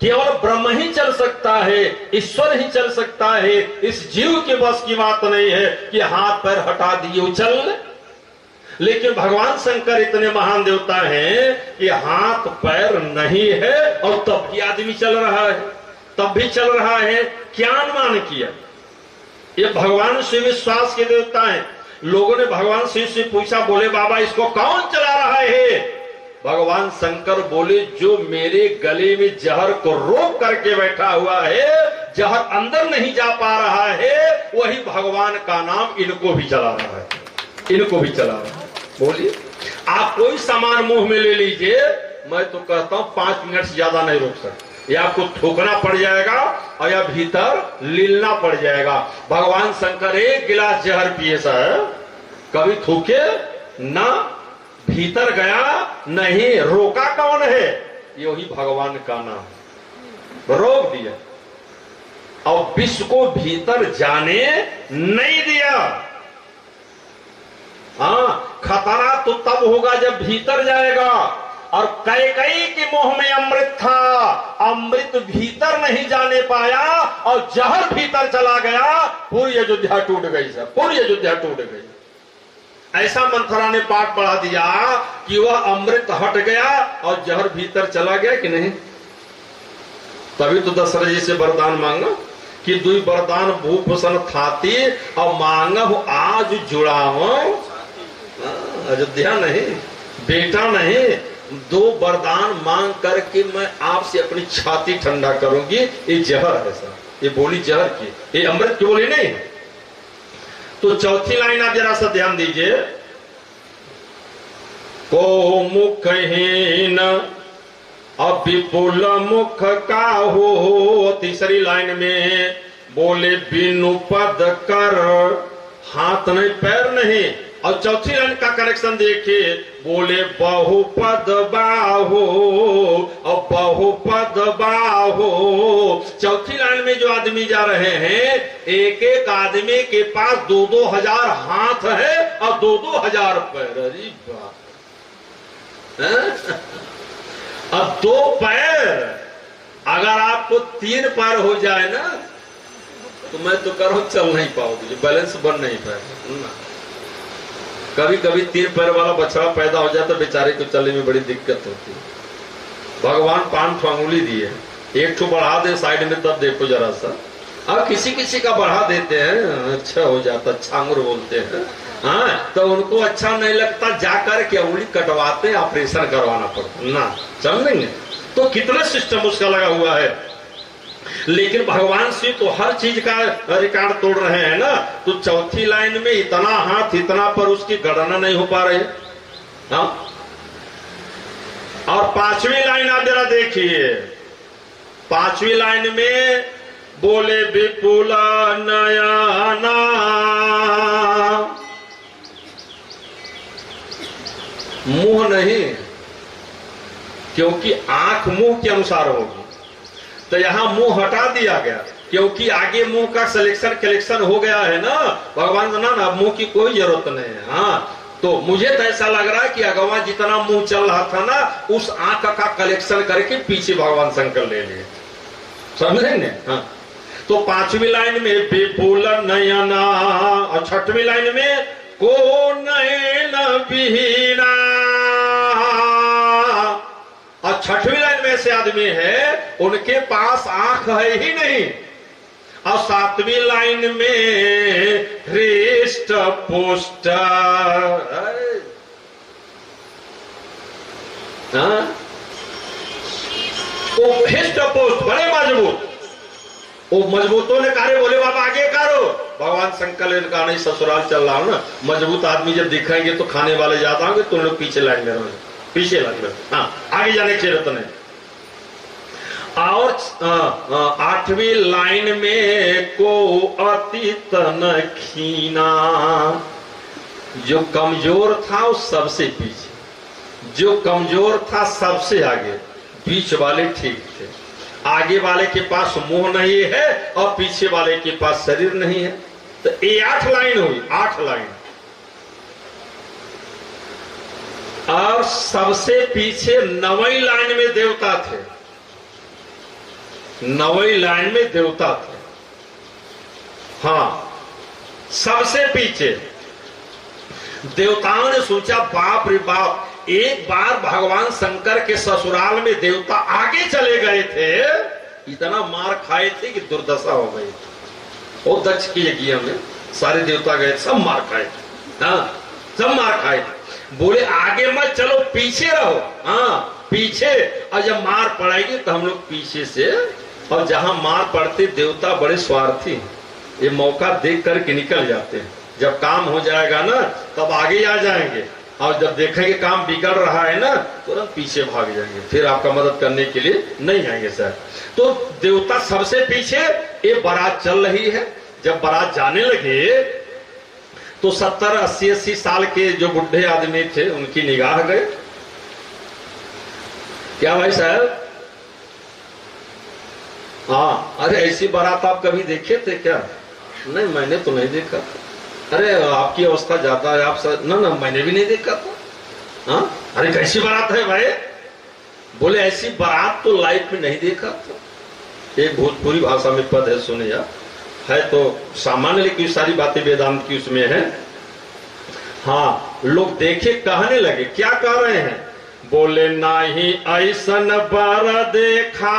केवल ब्रह्म ही चल सकता है, ईश्वर ही चल सकता है। इस जीव के बस की बात नहीं है कि हाथ पैर हटा दिए वो चल। लेकिन भगवान शंकर इतने महान देवता हैं कि हाथ पैर नहीं है और तब भी आदमी चल रहा है, तब भी चल रहा है। क्या अनुमान किया? ये भगवान से विश्वास के देवता हैं। लोगों ने भगवान शिव से पूछा, बोले बाबा इसको कौन चला रहा है? भगवान शंकर बोले जो मेरे गले में जहर को रोक करके बैठा हुआ है, जहर अंदर नहीं जा पा रहा है, वही भगवान का नाम इनको भी चला रहा है, इनको भी चला रहा है। बोलिए, आप कोई सामान मुंह में ले लीजिए, मैं तो कहता हूं 5 मिनट से ज्यादा नहीं रोक सकते। या आपको थूकना पड़ जाएगा और या भीतर लीलना पड़ जाएगा। भगवान शंकर 1 गिलास जहर पिए सर, कभी थूके ना, भीतर गया नहीं, रोका कौन है? यही भगवान का नाम, रोक दिया और विश्व को भीतर जाने नहीं दिया। हाँ, खतरा तो तब होगा जब भीतर जाएगा। और कैकेयी के मुंह में अमृत था, अमृत भीतर नहीं जाने पाया और जहर भीतर चला गया, पूरी अयोध्या टूट गई सर, पूरी अयोध्या टूट गई। ऐसा मंथरा ने पाठ पढ़ा दिया कि वह अमृत हट गया और जहर भीतर चला गया कि नहीं। तभी तो दशरथ जी से वरदान मांगा कि दुई वरदान भूषण थाती और मांगा हो आज जुड़ाओ। अयोध्या नहीं, बेटा नहीं, 2 वरदान मांग करके मैं आपसे अपनी छाती ठंडा करूंगी। ये जहर है सर, ये बोली जहर की, ये अमृत की बोली नहीं। तो चौथी लाइन आप जरा सा ध्यान दीजिए, को मुखहीन अब विपुल मुख का हो। तीसरी लाइन में बोले बिनु पद कर, हाथ नहीं पैर नहीं। और चौथी लाइन का कनेक्शन देखिए, बोले बहुपद बाहो और बहुपद बाहो। चौथी लाइन में जो आदमी जा रहे हैं, एक एक आदमी के पास 2-2 हजार हाथ है और 2-2 हजार पैर। अरे बाप, अब 2 पैर, अगर आपको 3 पैर हो जाए ना तो मैं तो कह रहा हूं चल नहीं पाओगे, बैलेंस बन नहीं पाएगा। कभी कभी 3 पैर वाला बछड़ा पैदा हो जाता, बेचारे को चलने में बड़ी दिक्कत होती है। भगवान 5 अंगुली दिए, 1 ठो बढ़ा दे साइड में, तब देखो जरा सा। अब किसी किसी का बढ़ा देते हैं, अच्छा हो जाता, छांगुर बोलते हैं। हाँ, तो उनको अच्छा नहीं लगता, जाकर के अंगुली कटवाते, ऑपरेशन करवाना पड़ता ना, समझेंगे। तो कितना सिस्टम उसका लगा हुआ है। लेकिन भगवान से तो हर चीज का रिकॉर्ड तोड़ रहे हैं ना। तो चौथी लाइन में इतना हाथ, इतना पर उसकी गणना नहीं हो पा रही। हाँ, और 5वीं लाइन आप जरा देखिए, 5वीं लाइन में बोले विपुल नयना, मुंह नहीं, क्योंकि आंख मुंह के अनुसार होगी। तो यहां मुंह हटा दिया गया क्योंकि आगे मुंह का सिलेक्शन कलेक्शन हो गया है ना। भगवान ना मुंह की कोई जरूरत नहीं है। हाँ, तो मुझे तो ऐसा लग रहा है कि अगवा जितना मुंह चल रहा था ना, उस आंख का कलेक्शन करके पीछे भगवान शंकर ले लिए। समझेंगे? हाँ, तो 5वीं लाइन में विपुल नयना और 6वीं लाइन में को नयन विहीना। और 6वीं लाइन में ऐसे आदमी है उनके पास आंख है ही नहीं। और 7वीं लाइन में हृष्ट पुष्ट, वो हृष्ट पुष्ट बड़े मजबूत। वो मजबूतों ने कहा बोले बाबा आगे करो। भगवान शंकर ने कहा नहीं, ससुराल चल रहा हूं ना, मजबूत आदमी जब दिखेंगे तो खाने वाले ज्यादा होंगे, तुम लोग पीछे लाइन में रहो, पीछे लाइन में। हाँ, आगे जाने की जरूरत नहीं। और 8वीं लाइन में को अति तन खीना, जो कमजोर था वो सबसे पीछे, जो कमजोर था सबसे आगे, बीच वाले ठीक थे। आगे वाले के पास मुंह नहीं है और पीछे वाले के पास शरीर नहीं है। तो ये 8 लाइन हुई, 8 लाइन। और सबसे पीछे 9वीं लाइन में देवता थे, 9वीं लाइन में देवता थे। हाँ, सबसे पीछे देवताओं ने सोचा बाप रे बाप, एक बार भगवान शंकर के ससुराल में देवता आगे चले गए थे, इतना मार खाए थे कि दुर्दशा हो गई। वो दक्ष के यज्ञ में सारे देवता गए, सब मार खाए थे। हाँ, सब मार खाए थे। बोले आगे मत चलो, पीछे रहो। हाँ, पीछे, और जब मार पड़ेगी तो हम लोग पीछे से। और जहां मार पड़ती, देवता बड़े स्वार्थी, ये मौका देख करके निकल जाते हैं। जब काम हो जाएगा ना तब आगे आ जाएंगे, और जब देखेंगे काम बिगड़ रहा है ना तुरंत पीछे भाग जाएंगे, फिर आपका मदद करने के लिए नहीं आएंगे सर। तो देवता सबसे पीछे, ये बारात चल रही है। जब बारात जाने लगे तो 70, 80, 80 साल के जो बुढ़े आदमी थे उनकी निगाह गए। क्या भाई साहब? हाँ, अरे ऐसी बारात आप कभी देखे थे क्या? नहीं, मैंने तो नहीं देखा। अरे आपकी अवस्था ज्यादा है, आप ना ना मैंने भी नहीं देखा था। हाँ, अरे कैसी बारात है भाई? बोले ऐसी बारात तो लाइफ में नहीं देखा था। एक भोजपुरी भाषा में पद है, सुने या है तो सामान्य, लेकिन सारी बातें वेदांत की उसमें है। हाँ, लोग देखे कहने लगे, क्या कह रहे हैं? बोले नाही ऐसन बर देखा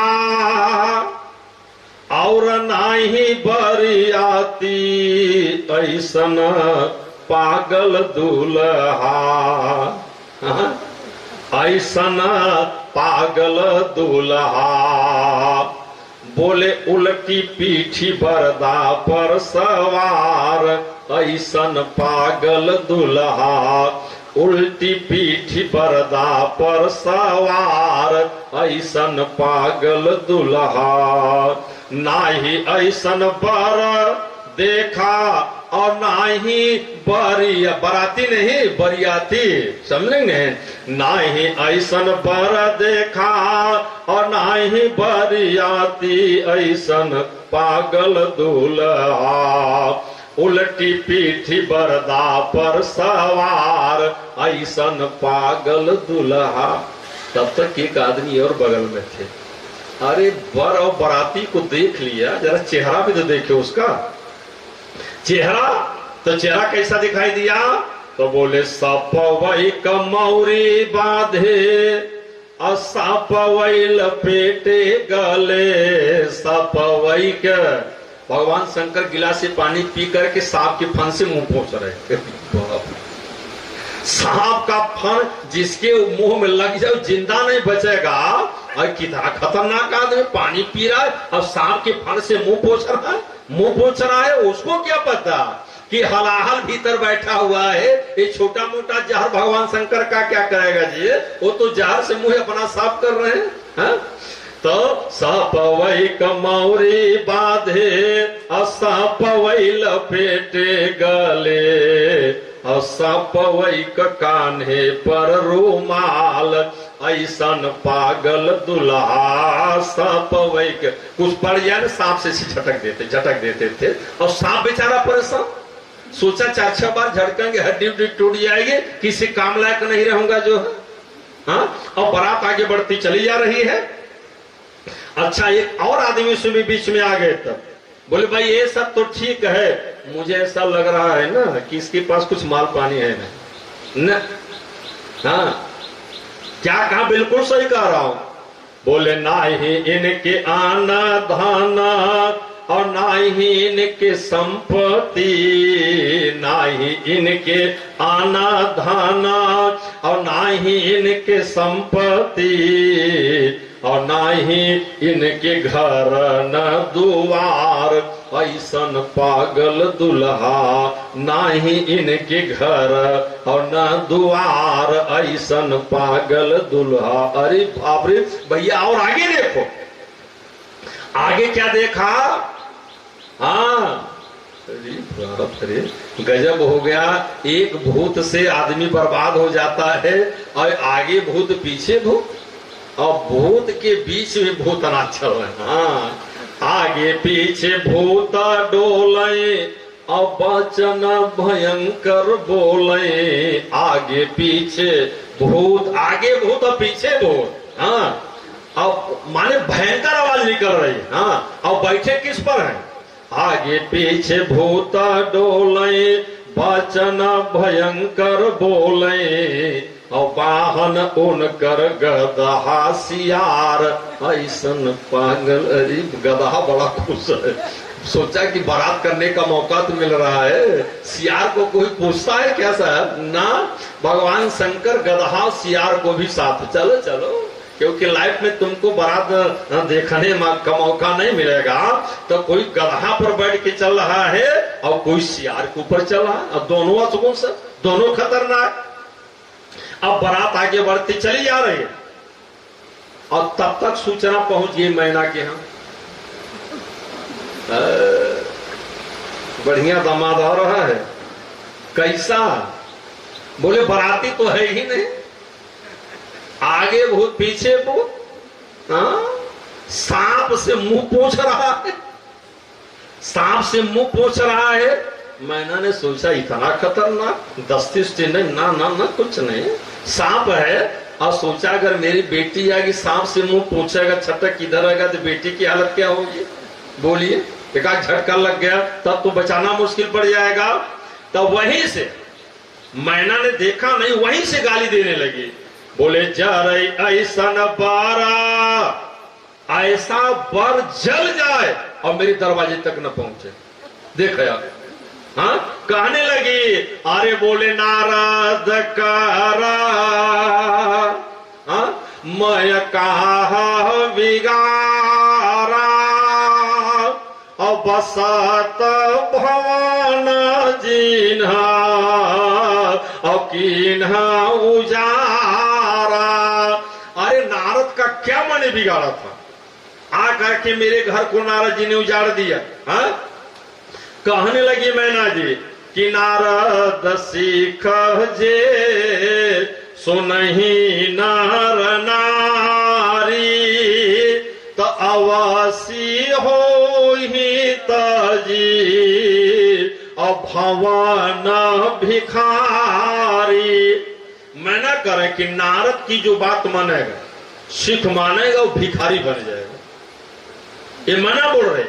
और नाही बरियाती, ऐसन पागल दूल्हा, ऐसन पागल दूल्हा। बोले उल्टी पीठी बरदा पर सवार, ऐसन पागल दूल्हा। उल्टी पीठी बरदा पर सवार, ऐसन पागल दूल्हा। नाही ऐसन बर देखा और नाही बराती नहीं बरियाती, समझेंगे? नाही ऐसन बर देखा और नाही बरियाती, ऐसन पागल दूल्हा। उल्टी पीठी बरदा पर सवार, ऐसन पागल दूल्हा। तब तक एक आदमी और बगल में थे। अरे बर और बराती को देख लिया, जरा चेहरा भी तो देखे उसका चेहरा। तो चेहरा कैसा दिखाई दिया? तो बोले सपवई कमौरी बांधे, सपवई लपेटे गले। सपवई के भगवान शंकर गिलास से पानी पी करके सांप के फन से मुंह पोंछ रहे। सांप का फन जिसके मुंह में लग जाए जिंदा नहीं बचेगा। और कितना खतरनाक आदमी, पानी पी रहा है और सांप के फन से मुंह पोंछ रहा है। मुंह पोंछ रहा है, उसको क्या पता कि हलाहल भीतर बैठा हुआ है। ये छोटा मोटा जहर भगवान शंकर का क्या करेगा जी? वो तो जहर से मुंह अपना साफ कर रहे हैं। हा? तो सपवई कमौरी बांधे, सपवई लपेटे गले। और सपवैक कान्हे पर रुमाल, ऐसन पागल दुल्हा सपवैक। कुछ पड़ जाए ना सांप से झटक देते थे और सांप बेचारा परेशान, सोचा 4-6 बार झटकेंगे हड्डी उड्डी टूट जाएगी, किसी काम लायक नहीं रहूंगा जो है। हाँ, और बारात आगे बढ़ती चली जा रही है। अच्छा, एक और आदमी से भी बीच में आ गए, तब बोले भाई ये सब तो ठीक है, मुझे ऐसा लग रहा है ना कि इसके पास कुछ माल पानी है ना। हाँ, क्या कहा? बिल्कुल सही कह रहा हूं। बोले ना ही इनके आना धाना और ना ही इनके संपत्ति, ना ही इनके आना धाना और ना ही इनके संपत्ति, और ना ही इनके घर न दुआर, ऐसन पागल दुल्हा ना ही इनके घर और न दुआर, ऐसन पागल दुल्हा। अरे बाप रे भैया, और आगे देखो, आगे क्या देखा? हाँ, अरे गजब हो गया। एक भूत से आदमी बर्बाद हो जाता है और आगे भूत पीछे भूत और भूत के बीच में भूत ना चल रहे। हाँ, आगे पीछे भूत डोले और वचन भयंकर बोले, आगे पीछे भूत, आगे भूत और पीछे भूत। हाँ, अब माने भयंकर आवाज निकल रही। हाँ, और बैठे किस पर है? आगे पीछे भूत डोले वचन भयंकर बोले, और वाहन उनकर गदहा सियार, ऐसन पागल। अरे गदहा बड़ा खुश है, सोचा कि बारात करने का मौका तो मिल रहा है। सियार को कोई पूछता है क्या साहब? ना, भगवान शंकर गदहा सियार को भी साथ, चलो चलो, क्योंकि लाइफ में तुमको बारात देखने का मौका नहीं मिलेगा। तो कोई गदहा पर बैठ के चल रहा है और कोई सियार के ऊपर चल रहा है, और दोनों अशगुन से, दोनों खतरनाक। अब बारात आगे बढ़ती चली जा रही है और तब तक सूचना पहुंच गई मैना के यहां, बढ़िया दामाद आ रहा है। कैसा? बोले बाराती तो है ही नहीं, आगे भूत पीछे भूत, सांप से मुंह पोंछ रहा है, सांप से मुंह पोंछ रहा है। मैंने ने सोचा इतना खतरनाक, दस्ती नहीं, ना ना ना कुछ नहीं, सांप है। और सोचा अगर मेरी बेटी आएगी सांप से मुंह पूछेगा, छटक किधर आएगा तो बेटी की हालत क्या होगी? बोलिए, एक आध झटका लग गया तब तो बचाना मुश्किल पड़ जाएगा। तब वहीं से मैना ने देखा नहीं, वहीं से गाली देने लगी। बोले जरई ऐसा न बारा, ऐसा बर जल जाए और मेरे दरवाजे तक न पहुंचे। देखा यार, हाँ, कहने लगी, अरे बोले नारद कारा, हाँ, मैं कहा बिगारा, और बसत भवन जिन्हा और किन्हा उजारा। अरे नारद का क्या मैंने बिगाड़ा था? आकर के मेरे घर को नारद जी ने उजाड़ दिया। हाँ, कहने लगी मैना जी कि नारद सीख जे सुनहि नर नारी, तो अवसी हो ही तजी और भवन भिखारी। मैना करे कि नारद की जो बात मानेगा, सिख मानेगा, वो भिखारी बन जाएगा। ये मैना बोल रहे।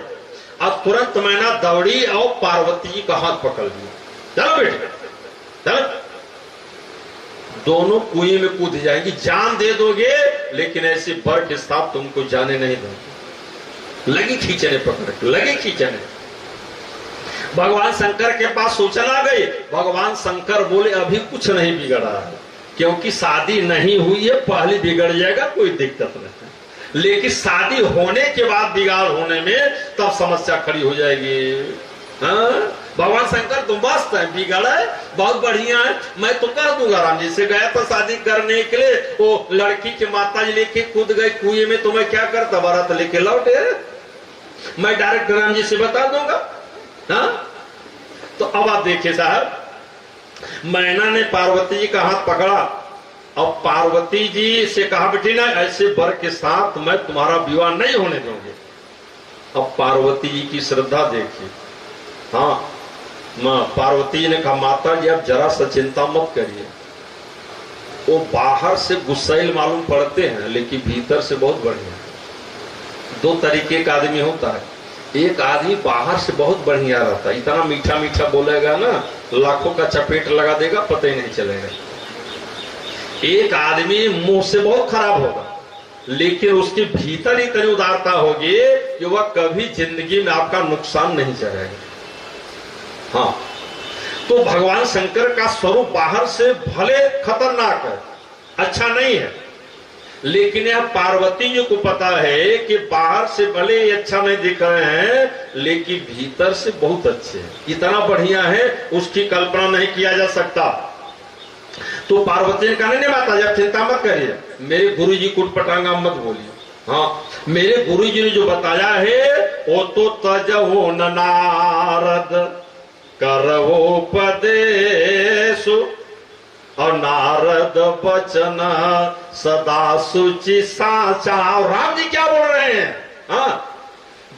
और तुरंत मैना दौड़ी और पार्वती जी का हाथ पकड़ लिया, चलो बेटे चलो। दोनों कुएं में कूद जाएंगी, जान दे दोगे लेकिन ऐसे बर के साथ तुमको जाने नहीं दोगे। लगी खींचने, पकड़ लगी खींचने। भगवान शंकर के पास सूचना गई। भगवान शंकर बोले अभी कुछ नहीं बिगड़ा है, क्योंकि शादी नहीं हुई है, पहले बिगड़ जाएगा, कोई दिक्कत नहीं, लेकिन शादी होने के बाद बिगाड़ होने में तब समस्या खड़ी हो जाएगी। हाँ? भगवान शंकर तुम मस्त है, बिगड़ा है, बहुत बढ़िया है, मैं तो कर दूंगा। राम जी से गया था शादी करने के लिए, वो लड़की के माता जी लेके कूद गए कुएं में, तो मैं क्या करता? बारात लेके लौटे, मैं डायरेक्ट राम जी से बता दूंगा। हाँ? तो अब आप देखिए साहब, मैना ने पार्वती जी का हाथ पकड़ा और पार्वती जी से कहा, बेटी ना ऐसे वर के साथ मैं तुम्हारा विवाह नहीं होने दूंगी। अब पार्वती जी की श्रद्धा देखिए। हाँ, पार्वती जी ने कहा, माता जी आप जरा सा चिंता मत करिए। वो बाहर से गुस्सैल मालूम पड़ते हैं लेकिन भीतर से बहुत बढ़िया। दो तरीके का आदमी होता है। एक आदमी बाहर से बहुत बढ़िया रहता है, इतना मीठा मीठा बोलेगा ना, लाखों का चपेट लगा देगा, पता ही नहीं चलेगा। एक आदमी मुंह से बहुत खराब होगा लेकिन उसके भीतर इतनी उदारता होगी कि वह कभी जिंदगी में आपका नुकसान नहीं चाहेगा। हाँ, तो भगवान शंकर का स्वरूप बाहर से भले खतरनाक है, अच्छा नहीं है, लेकिन यह पार्वती जी को पता है कि बाहर से भले ही अच्छा नहीं दिख रहे हैं लेकिन भीतर से बहुत अच्छे हैं, इतना बढ़िया है उसकी कल्पना नहीं किया जा सकता। तो पार्वती ने कहा, नहीं माता जी चिंता मत करिए, मेरे गुरु जी कुट पटांगा मत बोलिए। हाँ, मेरे गुरु जी ने जो बताया है वो तो तजहो नारद करवोपदेश और नारद बचन सदा सुचि साचा। राम जी क्या बोल रहे हैं? हाँ,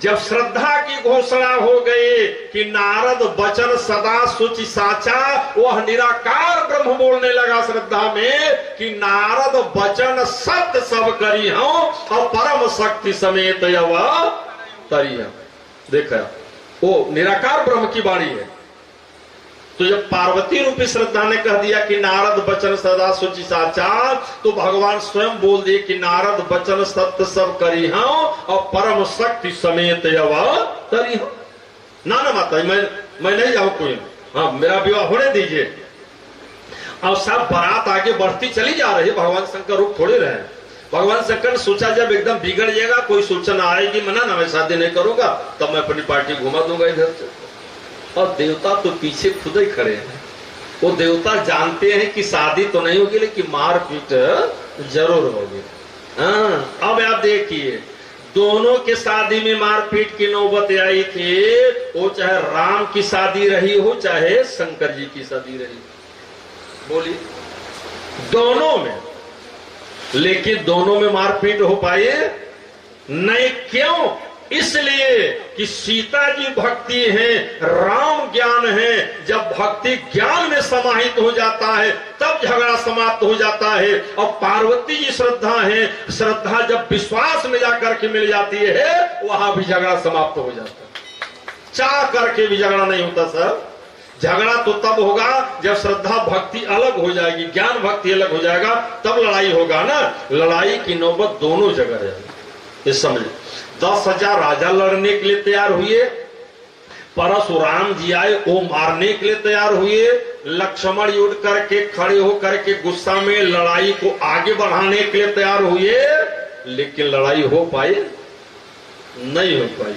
जब श्रद्धा की घोषणा हो गई कि नारद बचन सदा सुचि साचा, वह निराकार ब्रह्म बोलने लगा श्रद्धा में कि नारद बचन सत्य सब करी हूं और परम शक्ति समेत यव तरी। देखा, वो निराकार ब्रह्म की वाणी है। तो जब पार्वती रूपी श्रद्धा ने कह दिया कि नारद बचन सदा सुचि साचा, तो भगवान स्वयं बोल दिए कि नारद बचन सत्य सब करी हूं और परम शक्ति समेत यव तरी हूं। ना माता मैं नहीं जाऊं कोई, हाँ मेरा विवाह होने दीजिए। और सब बारात आगे बढ़ती चली जा रही है, भगवान शंकर रुक थोड़े रहे। भगवान शंकर ने सोचा जब एकदम बिगड़ जाएगा, कोई सूचना आएगी मना ना मैं शादी नहीं करूंगा, तब मैं अपनी पार्टी घुमा दूंगा इधर से। और देवता तो पीछे खुद ही खड़े हैं। वो देवता जानते हैं कि शादी तो नहीं होगी लेकिन मारपीट जरूर होगी। हाँ, अब आप देखिए दोनों के शादी में मारपीट की नौबत आई थी, वो चाहे राम की शादी रही हो चाहे शंकर जी की शादी रही, बोलिए दोनों में। लेकिन दोनों में मारपीट हो पाए नहीं, क्यों? इसलिए कि सीता जी भक्ति है, राम ज्ञान है। जब भक्ति ज्ञान में समाहित हो जाता है तब झगड़ा समाप्त हो जाता है। और पार्वती जी श्रद्धा है, श्रद्धा जब विश्वास में जाकर के मिल जाती है वहां भी झगड़ा समाप्त हो जाता है। चाह करके भी झगड़ा नहीं होता सर। झगड़ा तो तब होगा जब श्रद्धा भक्ति अलग हो जाएगी, ज्ञान भक्ति अलग हो जाएगा, तब लड़ाई होगा ना। लड़ाई की नौबत दोनों जगह रहेगी, इस समझ। 10,000 राजा लड़ने के लिए तैयार हुए, परशुराम जी आए वो मारने के लिए तैयार हुए, लक्ष्मण युद्ध करके खड़े होकर के गुस्सा में लड़ाई को आगे बढ़ाने के लिए तैयार हुए, लेकिन लड़ाई हो पाई नहीं हो पाई।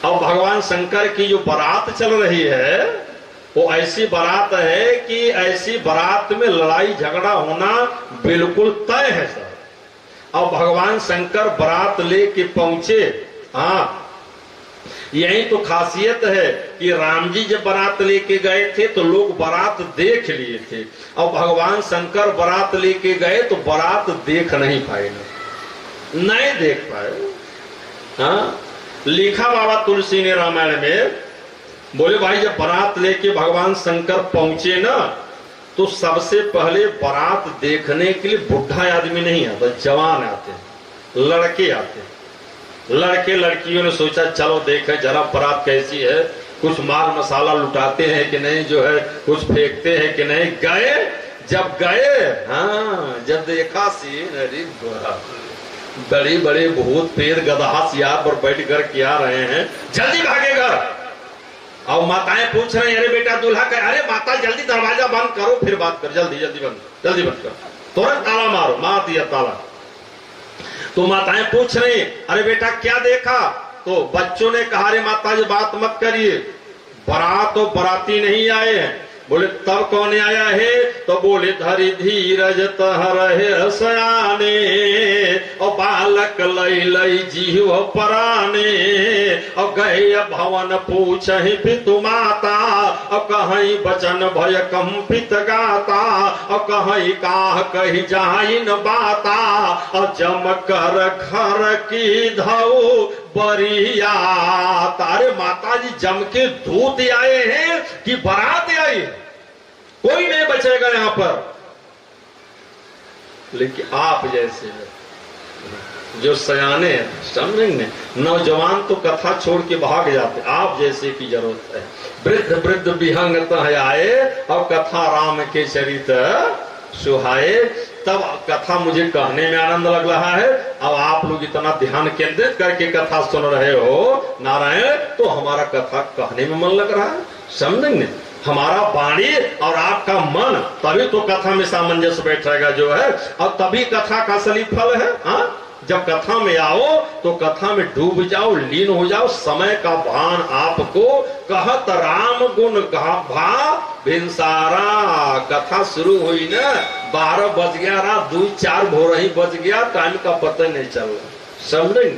अब भगवान शंकर की जो बारात चल रही है वो ऐसी बारात है कि ऐसी बारात में लड़ाई झगड़ा होना बिल्कुल तय है सर। अब भगवान शंकर बारात लेके पहुंचे। हाँ, यही तो खासियत है कि राम जी जब बारात लेके गए थे तो लोग बारात देख लिए थे, और भगवान शंकर बारात लेके गए तो बारात देख नहीं पाए, नहीं देख पाए। हाँ, लिखा बाबा तुलसी ने रामायण में, बोले भाई जब बारात लेके भगवान शंकर पहुंचे ना तो सबसे पहले बारात देखने के लिए बुढ़ा आदमी नहीं आता, जवान आते, लड़के आते। लड़के लड़कियों ने सोचा चलो देखे जरा बारात कैसी है, कुछ माल मसाला लुटाते हैं कि नहीं, जो है कुछ फेंकते हैं कि नहीं। गए, जब गए, हाँ जब देखा सीन, अरे बड़े बड़े भूत पेड़ गधा सियार पर बैठ कर क्या रहे हैं, जल्दी भागे घर। और माताएं पूछ रहे हैं अरे बेटा दूल्हा कर, अरे माता जल्दी दरवाजा बंद करो फिर बात कर, जल्दी जल्दी बंद कर, तुरंत ताला मारो, मार दिया ताला। तो माताएं पूछ रही अरे बेटा क्या देखा? तो बच्चों ने कहा अरे माता जी बात मत करिए, बारात तो बाराती नहीं आए हैं। बोले तब कौन आया है? तो बोले धरि धीरज तहरहे सयाने, और बालक लई लई जीव पराने, और गए भवन पूछहि पितु माता, अब कहीं बचन भय कंपित गाता, अब कहीं काह कही जाई न बाता, और जम कर घर की धऊ बरिया। तारे माता जी जम के दूत आए हैं कि बारात आई है, कोई नहीं बचेगा यहां पर। लेकिन आप जैसे जो सयाने हैं, समझेंगे, नौजवान तो कथा छोड़ के भाग जाते, आप जैसे की जरूरत है। वृद्ध वृद्ध विहंगत आए और कथा राम के चरित्र सुहाए, तब कथा मुझे कहने में आनंद लग रहा है। अब आप लोग इतना ध्यान केंद्रित करके कथा सुन रहे हो नारायण, तो हमारा कथा कहने में मन लग रहा है, समझेंगे। हमारा वाणी और आपका मन, तभी तो कथा में सामंजस्य बैठेगा जो है, और तभी कथा का असली फल है। हाँ, जब कथा में आओ तो कथा में डूब जाओ, लीन हो जाओ, समय का भान आपको कहत राम गुण भा भिनसारा। कथा शुरू हुई ना, 12 बज गया, रात 2-4 भोर ही बज गया, टाइम का पता नहीं चल रहा, समझ नहीं।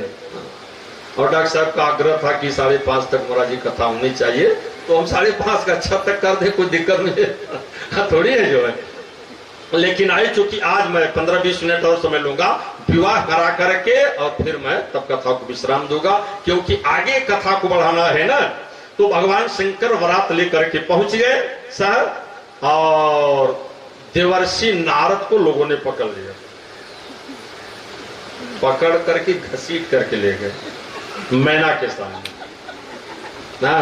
और डॉक्टर साहब का आग्रह था कि 5:30 तक महाराज जी कथा होनी चाहिए, तो हम 5:30 का 6 तक कर दे, कोई दिक्कत नहीं थोड़ी है जो है। लेकिन आई चूंकि आज मैं 15-20 मिनट और समय लूंगा, विवाह करा करके और फिर मैं तब कथा को विश्राम दूंगा, क्योंकि आगे कथा को बढ़ाना है ना। तो भगवान शंकर वरात लेकर के पहुंच गए सर, और देवर्षि नारद को लोगों ने पकड़ लिया, पकड़ करके घसीट करके ले गए मैना के सामने ना।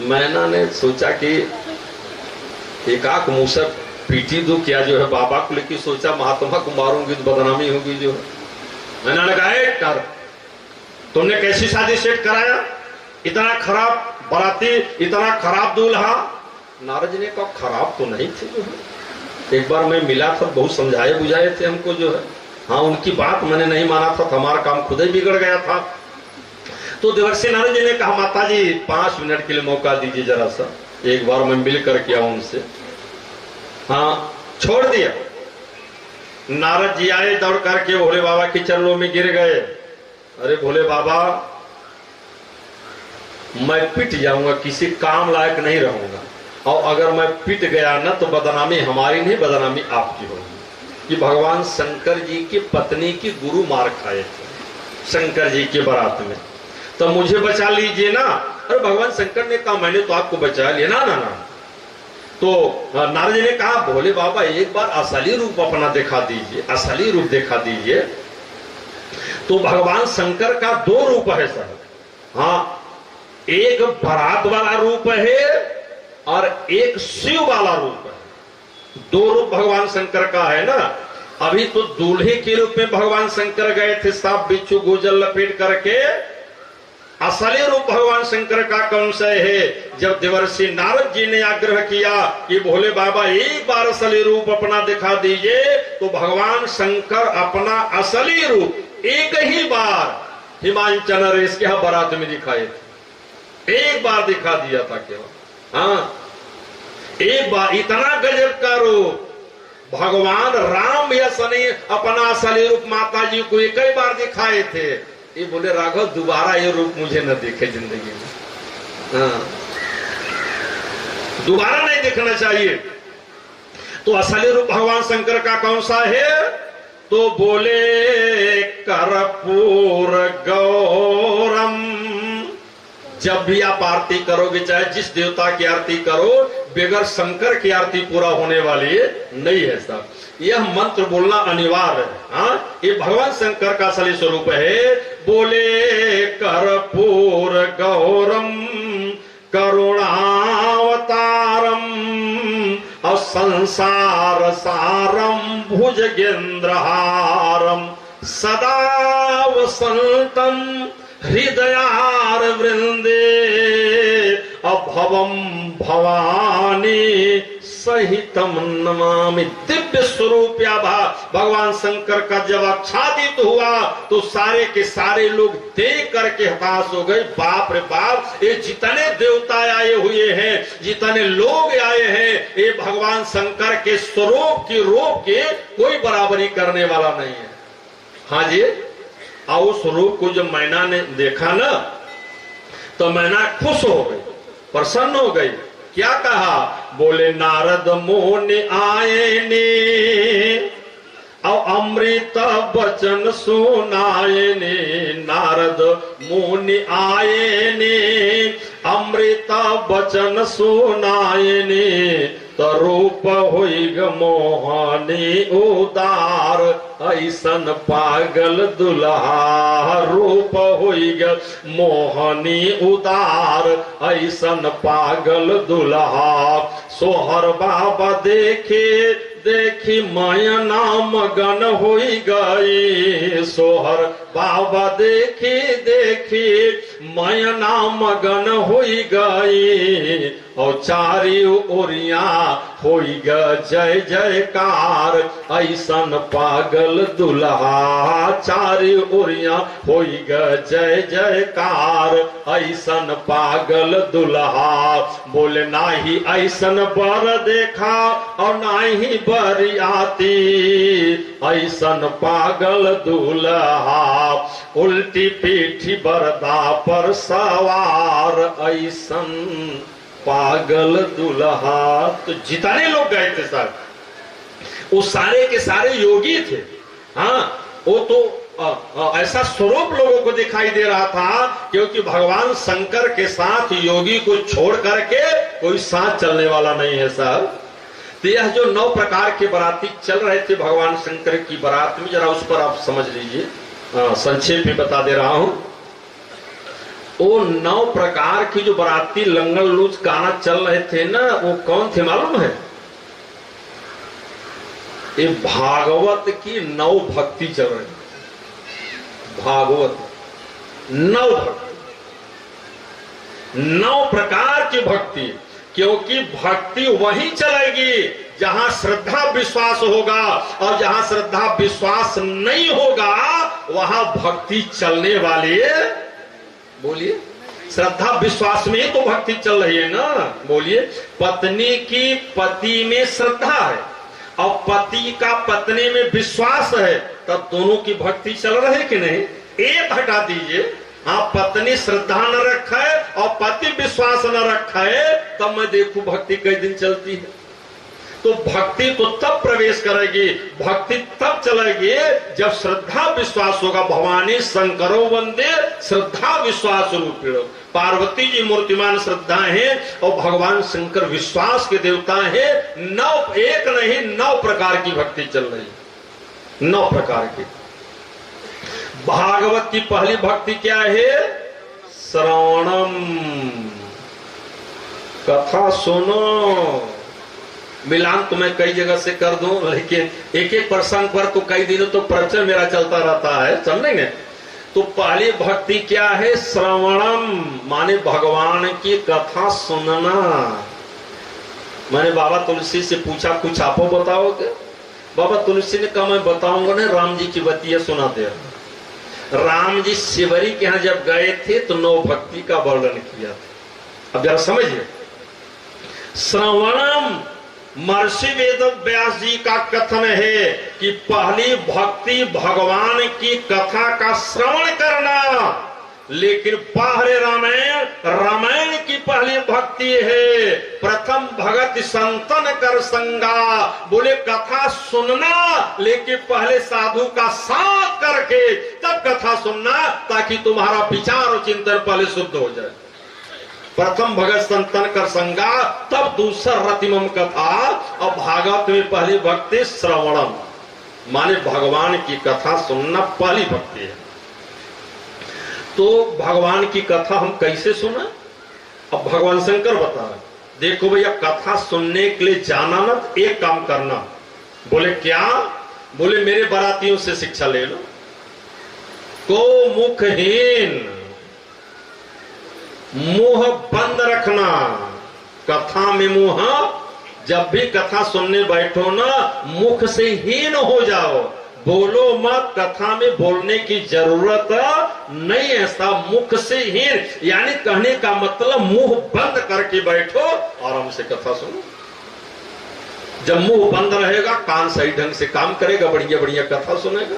मैना ने सोचा कि एकाक मूसक पीटी दो क्या जो है बाबा को, लेकिन सोचा महात्मा को मारूंगी तो बदनामी होगी जो है। मैंने कहा कर, तुमने कैसी शादी सेट कराया, इतना खराब बराती, इतना खराब दूल्हा। नारद जी ने कहा खराब तो नहीं थे जो है, एक बार मैं मिला था, बहुत समझाए बुझाए थे हमको जो है। हाँ, उनकी बात मैंने नहीं माना था, हमारा काम खुद ही बिगड़ गया था। तो देवर्षि नारद जी ने कहा माता जी 5 मिनट के लिए मौका दीजिए जरा सा, एक बार मैं मिल करके आऊं उनसे। हाँ, छोड़ दिया। नारद जी आए दौड़ करके भोले बाबा के चरणों में गिर गए। अरे भोले बाबा, मैं पिट जाऊंगा, किसी काम लायक नहीं रहूंगा, और अगर मैं पिट गया ना तो बदनामी हमारी नहीं, बदनामी आपकी होगी। ये भगवान शंकर जी की पत्नी की गुरु मार खाए थे शंकर जी के बारात में, तो मुझे बचा लीजिए ना। अरे भगवान शंकर ने कहा मैंने तो आपको बचा लिया ना। ना ना, तो नारद जी ने कहा भोले बाबा एक बार असली रूप अपना दिखा दीजिए, असली रूप दिखा दीजिए। तो भगवान शंकर का 2 रूप है सर। हाँ, एक बारात वाला रूप है और एक शिव वाला रूप है। 2 रूप भगवान शंकर का है ना। अभी तो दूल्हे के रूप में भगवान शंकर गए थे, सांप बिच्छू गोजल लपेट करके। असली रूप भगवान शंकर का कौन सा है? जब देवर्षि नारद जी ने आग्रह किया कि भोले बाबा एक बार असली रूप अपना दिखा दीजिए, तो भगवान शंकर अपना असली रूप एक ही बार हिमाचल नरेश के यहां बारात में दिखाए थे। एक बार दिखा दिया था केवल। हाँ, एक बार। इतना गजब का रूप भगवान राम या सनी अपना असली रूप माता जी को एक ही बार दिखाए थे। ये बोले राघव दोबारा ये रूप मुझे न दिखे जिंदगी में। हाँ, दोबारा नहीं दिखना चाहिए। तो असली रूप भगवान शंकर का कौन सा है? तो बोले कर्पूर गौरम। जब भी आप आरती करोगे, चाहे जिस देवता की आरती करो, बगैर शंकर की आरती पूरा होने वाली नहीं है साहब। यह मंत्र बोलना अनिवार्य है। हाँ, ये भगवान शंकर का असली स्वरूप है। बोले कर्पूर गौरम करुणावतारम और संसार सारम भुजगेंद्रहारम सदा वसंतम हृदयार वृंदे अभवम भवानी सहितम नमामि। दिव्य स्वरूप या भगवान शंकर का जब आच्छादित हुआ तो सारे के सारे लोग देख करके हताश हो गए। बाप रे बाप, ये जितने देवता आए हुए हैं, जितने लोग आए हैं, ये भगवान शंकर के स्वरूप की रूप के कोई बराबरी करने वाला नहीं है। हाँ जी, और उस रूप को जब मैना ने देखा ना, तो मैना खुश हो गई, प्रसन्न हो गई। क्या कहा? बोले नारद मुनि आए ने और अमृत वचन सुनाए ने। नारद मुनि आए ने अमृत वचन सुनाए ने। तो रूप होइग मोहनी उदार ऐसन पागल दुल्हा। रूप होइग मोहनी उदार ऐसन पागल दुल्हा। सोहर बाबा देखे देखी मयना मगन होई गई। सोहर बाबा देखी देखी मयना मगन होई गई। और चारी ओरिया होई ग जय जयकार ऐसन पागल दुल्हा। चारी ओरिया होई ग जय जयकार ऐसन पागल दुल्हा। बोले नाही ऐसन बर देखा और नाही बरियाती ऐसन पागल दुल्हा। उल्टी पीठी बरदा पर सवार ऐसन पागल दुल्हा। तो जितने लोग गए थे सर, वो सारे के सारे योगी थे। हाँ, वो तो ऐसा स्वरूप लोगों को दिखाई दे रहा था, क्योंकि भगवान शंकर के साथ योगी को छोड़ करके कोई साथ चलने वाला नहीं है सर। तो यह जो 9 प्रकार के बाराती चल रहे थे भगवान शंकर की बारात में, जरा उस पर आप समझ लीजिए। संक्षेप में बता दे रहा हूं। वो 9 प्रकार की जो बाराती लंगल लूज गाना चल रहे थे ना, वो कौन थे मालूम है? ये भागवत की 9 भक्ति चल रही। भागवत 9 भक्ति, 9 प्रकार की भक्ति। क्योंकि भक्ति वहीं चलेगी जहां श्रद्धा विश्वास होगा, और जहां श्रद्धा विश्वास नहीं होगा वहां भक्ति चलने वाली है। बोलिए, श्रद्धा विश्वास में ही तो भक्ति चल रही है ना। बोलिए, पत्नी की पति में श्रद्धा है और पति का पत्नी में विश्वास है, तब दोनों की भक्ति चल रही है कि नहीं? एक हटा दीजिए, हाँ, पत्नी श्रद्धा न रखा है और पति विश्वास न रखा है, तब मैं देखूं भक्ति कई दिन चलती है। तो भक्ति तो तब प्रवेश करेगी, भक्ति तब चलेगी जब श्रद्धा विश्वास होगा। भवानी शंकरो वंदे श्रद्धा विश्वास रूपिणो। पार्वती जी मूर्तिमान श्रद्धा है और भगवान शंकर विश्वास के देवता है। 9, एक नहीं 9 प्रकार की भक्ति चल रही है। 9 प्रकार की। भागवत की पहली भक्ति क्या है? श्रवणम, कथा सुनो। मिलान तो मैं कई जगह से कर दूं, लेकिन एक एक प्रसंग पर तो कई दिनों तो प्रवचन मेरा चलता रहता है, समझेंगे। तो पहली भक्ति क्या है? श्रवणम, माने भगवान की कथा सुनना। मैंने बाबा तुलसी से पूछा, कुछ आपको बताओगे? बाबा तुलसी ने कहा, मैं बताऊंगा ना, राम जी की बतिया सुनाते हैं। राम जी शिवरी के यहां जब गए थे तो 9 भक्ति का वर्णन किया था। अब जरा समझिए। श्रवणम, महर्षि वेद व्यास जी का कथन है कि पहली भक्ति भगवान की कथा का श्रवण करना। लेकिन बाहरे रामायण, रामायण की पहली भक्ति है। प्रथम भगत संतन कर संगा। बोले कथा सुनना, लेकिन पहले साधु का साथ करके तब कथा सुनना, ताकि तुम्हारा विचार और चिंतन पहले शुद्ध हो जाए। प्रथम भगत संतन कर संगा, तब दूसरा रतिमम कथा। और भागवत में पहली भक्ति श्रवणम, माने भगवान की कथा सुनना पहली भक्ति है। तो भगवान की कथा हम कैसे सुना? अब भगवान शंकर बता रहे, देखो भैया, कथा सुनने के लिए जाना ना, एक काम करना। बोले क्या? बोले मेरे बारातियों से शिक्षा ले लो। को मुखहीन, मुंह बंद रखना। कथा में मुंह, जब भी कथा सुनने बैठो ना, मुख से हीन हो जाओ, बोलो मत। कथा में बोलने की जरूरत नहीं है। सब मुख से हीन, यानी कहने का मतलब मुंह बंद करके बैठो, आराम से कथा सुनो। जब मुंह बंद रहेगा, कान सही ढंग से काम करेगा, बढ़िया बढ़िया कथा सुनेगा।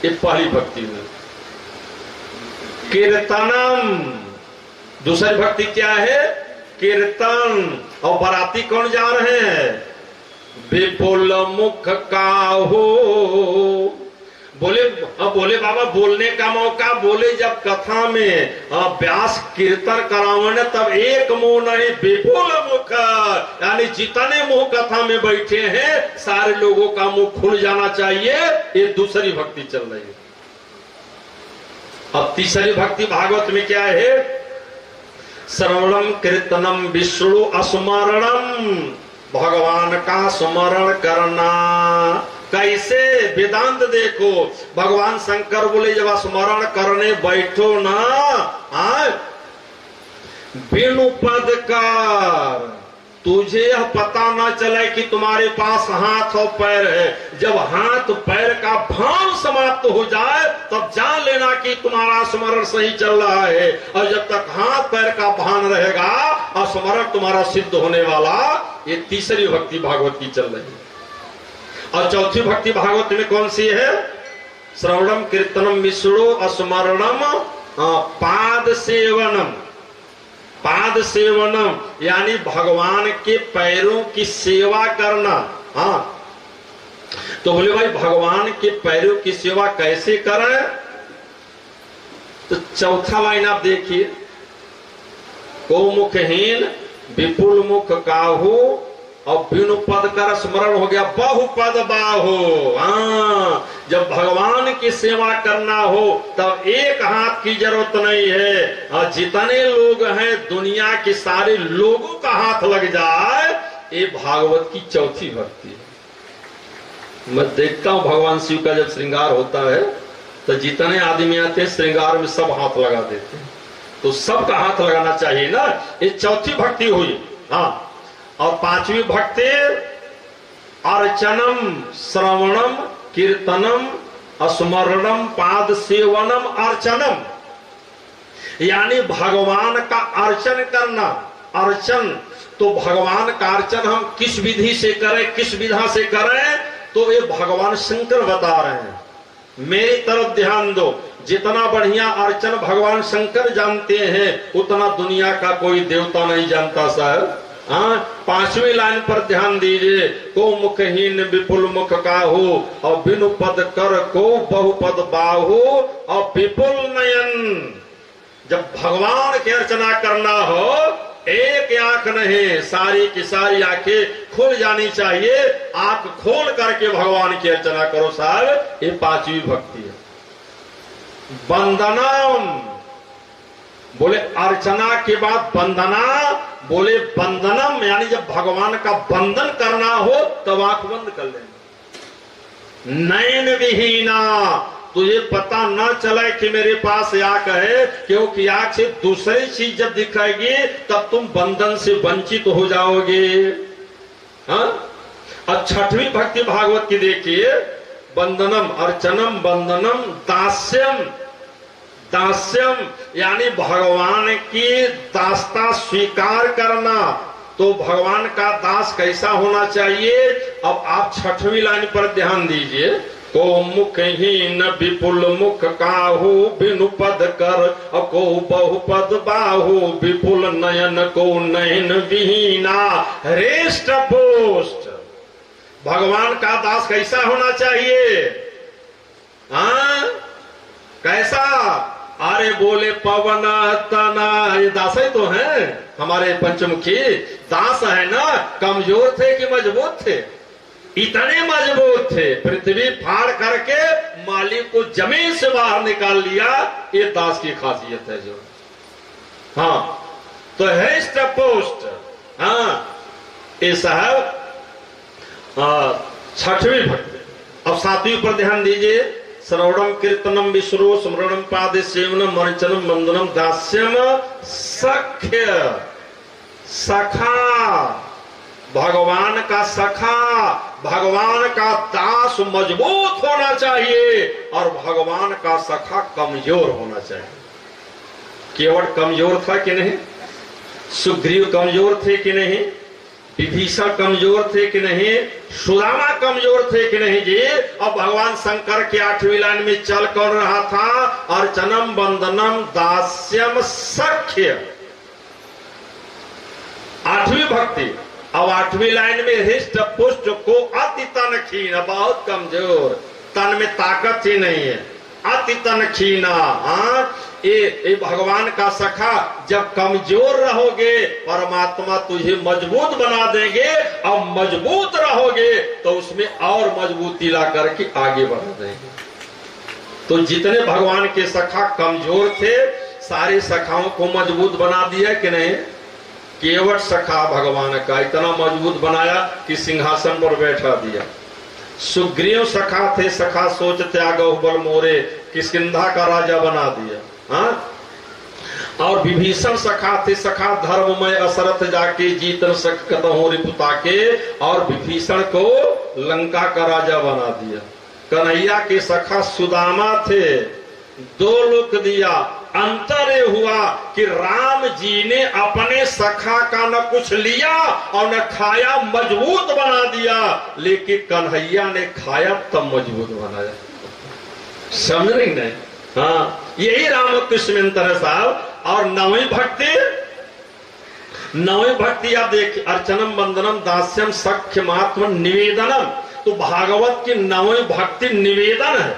ये पहली भक्ति में। कीर्तनम, दूसरी भक्ति क्या है? कीर्तन। और बाराती कौन जा रहे हैं? विपुल मुख काहू। बोले बाबा बोलने का मौका, बोले जब कथा में व्यास कीर्तन करावे तब एक मुंह नहीं विपुल मुख, यानी जितने मुंह कथा में बैठे हैं सारे लोगों का मुंह खुल जाना चाहिए। ये दूसरी भक्ति चल रही है। अब तीसरी भक्ति भागवत में क्या है? श्रवणम कीर्तनम विष्णु स्मरणम, भगवान का स्मरण करना। कैसे? वेदांत देखो, भगवान शंकर बोले जब स्मरण करने बैठो ना, बिनु पद कर, तुझे यह पता ना चले कि तुम्हारे पास हाथ और पैर है। जब हाथ पैर का भान समाप्त हो जाए तब जान लेना कि तुम्हारा स्मरण सही चल रहा है। और जब तक हाथ पैर का भान रहेगा और स्मरण तुम्हारा सिद्ध होने वाला। ये तीसरी भक्ति भागवत की चल रही है। और चौथी भक्ति भागवत में कौन सी है? श्रवणम कीर्तनम विष्णु स्मरणम पाद सेवनम। पाद सेवनम यानी भगवान के पैरों की सेवा करना। हाँ, तो बोले भाई भगवान के पैरों की सेवा कैसे करें? तो चौथा लाइन आप देखिए, को मुखहीन विपुल मुख काहू और बिनु पद कर स्मरण हो गया बहुपद बाहो। हाँ, जब भगवान की सेवा करना हो तब एक हाथ की जरूरत नहीं है, और जितने लोग हैं दुनिया के सारे लोगों का हाथ लग जाए। ये भागवत की चौथी भक्ति है। मैं देखता हूं भगवान शिव का जब श्रृंगार होता है तो जितने आदमी आते हैं श्रृंगार में सब हाथ लगा देते हैं, तो सबका हाथ लगाना चाहिए ना। ये चौथी भक्ति हुई। हाँ, और पांचवी भक्ति अर्चनम श्रवणम कीर्तनम स्मरणम पाद सेवनम अर्चनम, यानी भगवान का अर्चन करना। अर्चन तो भगवान का अर्चन हम किस विधि से करें, किस विधा से करें, तो ये भगवान शंकर बता रहे हैं। मेरी तरफ ध्यान दो, जितना बढ़िया अर्चन भगवान शंकर जानते हैं उतना दुनिया का कोई देवता नहीं जानता साहब। हाँ, पांचवी लाइन पर ध्यान दीजिए, को मुखहीन विपुल मुख काहू और बिनु पद कर को बहुपद बाहू और विपुल नयन। जब भगवान की अर्चना करना हो एक आंख नहीं, सारी की सारी आंखें खुल जानी चाहिए। आंख खोल करके भगवान की अर्चना करो साहब। ये पांचवी भक्ति है। वंदनम, बोले अर्चना के बाद वंदना, बोले वंदनम यानी जब भगवान का वंदन करना हो तब आंख बंद कर लेना। नयन विहीना, तुझे पता न चले कि मेरे पास आंख है, क्योंकि आंख से दूसरी चीज जब दिखाएगी तब तुम बंधन से वंचित हो जाओगे। हाँ? और छठवीं भक्ति भागवत की देखिए, वंदनम अर्चनम वंदनम दास्यम। दास्यम यानी भगवान की दासता स्वीकार करना। तो भगवान का दास कैसा होना चाहिए? अब आप छठवीं लाइन पर ध्यान दीजिए, को मुखहीन विपुल मुख काहू बिनु पद कर को बहुपद बाहू विपुल नयन को नयन विहीना रेष्ट पोस्ट। भगवान का दास कैसा होना चाहिए? हाँ, कैसा? अरे बोले पवन तना, ये दास ही तो हैं हमारे पंचमुखी दास है ना। कमजोर थे कि मजबूत थे? इतने मजबूत थे, पृथ्वी फाड़ करके मालिक को जमीन से बाहर निकाल लिया। ये दास की खासियत है जो। हाँ, तो हेस्ट पोस्ट। हाँ, ये साहब छठवीं भक्ति। अब सातवीं पर ध्यान दीजिए, श्रवणम कीर्तनम विष्णु स्मरणम पाद सेवनम अर्चनम वंदनम दास्यम सख्य। सखा, भगवान का सखा, भगवान का दास मजबूत होना चाहिए और भगवान का सखा कमजोर होना चाहिए। केवल कमजोर था कि नहीं? सुग्रीव कमजोर थे कि नहीं? विभीषण कमजोर थे कि नहीं? सुदामा कमजोर थे कि नहीं जी? अब भगवान शंकर के आठवीं लाइन में चल कर रहा था, अर्चनम वंदनम दास्यम सख्य। आठवीं भक्ति। अब आठवीं लाइन में हृष्ट पुष्ट को अति तन खीन, बहुत कमजोर, तन में ताकत ही नहीं है, अति तन खीना। ये भगवान का सखा, जब कमजोर रहोगे परमात्मा तुझे मजबूत बना देंगे, और मजबूत रहोगे तो उसमें और मजबूती ला करके आगे बढ़ा देंगे। तो जितने भगवान के सखा कमजोर थे, सारे सखाओं को मजबूत बना दिया कि नहीं? केवट सखा भगवान का इतना मजबूत बनाया कि सिंहासन पर बैठा दिया। सुग्रीव सखा थे, सखा सोच त्यागो बल मोरे, किष्किंधा का राजा बना दिया। और विभीषण सखा थे, सखा धर्ममय असरथ जाके जीतन सकत हो रिपुता के, और विभीषण को लंका का राजा बना दिया। कन्हैया के सखा सुदामा थे, 2 लोक दिया। अंतर ये हुआ कि राम जी ने अपने सखा का न कुछ लिया और न खाया, मजबूत बना दिया, लेकिन कन्हैया ने खाया तब मजबूत बनाया। समझ रही नहीं? हाँ, यही रामकृष्ण में अंतर है साहब। और नवी भक्ति आप देखिए, अर्चनम वंदनम दास्यम सख्यमात्म निवेदनम। तो भागवत की नवी भक्ति निवेदन है,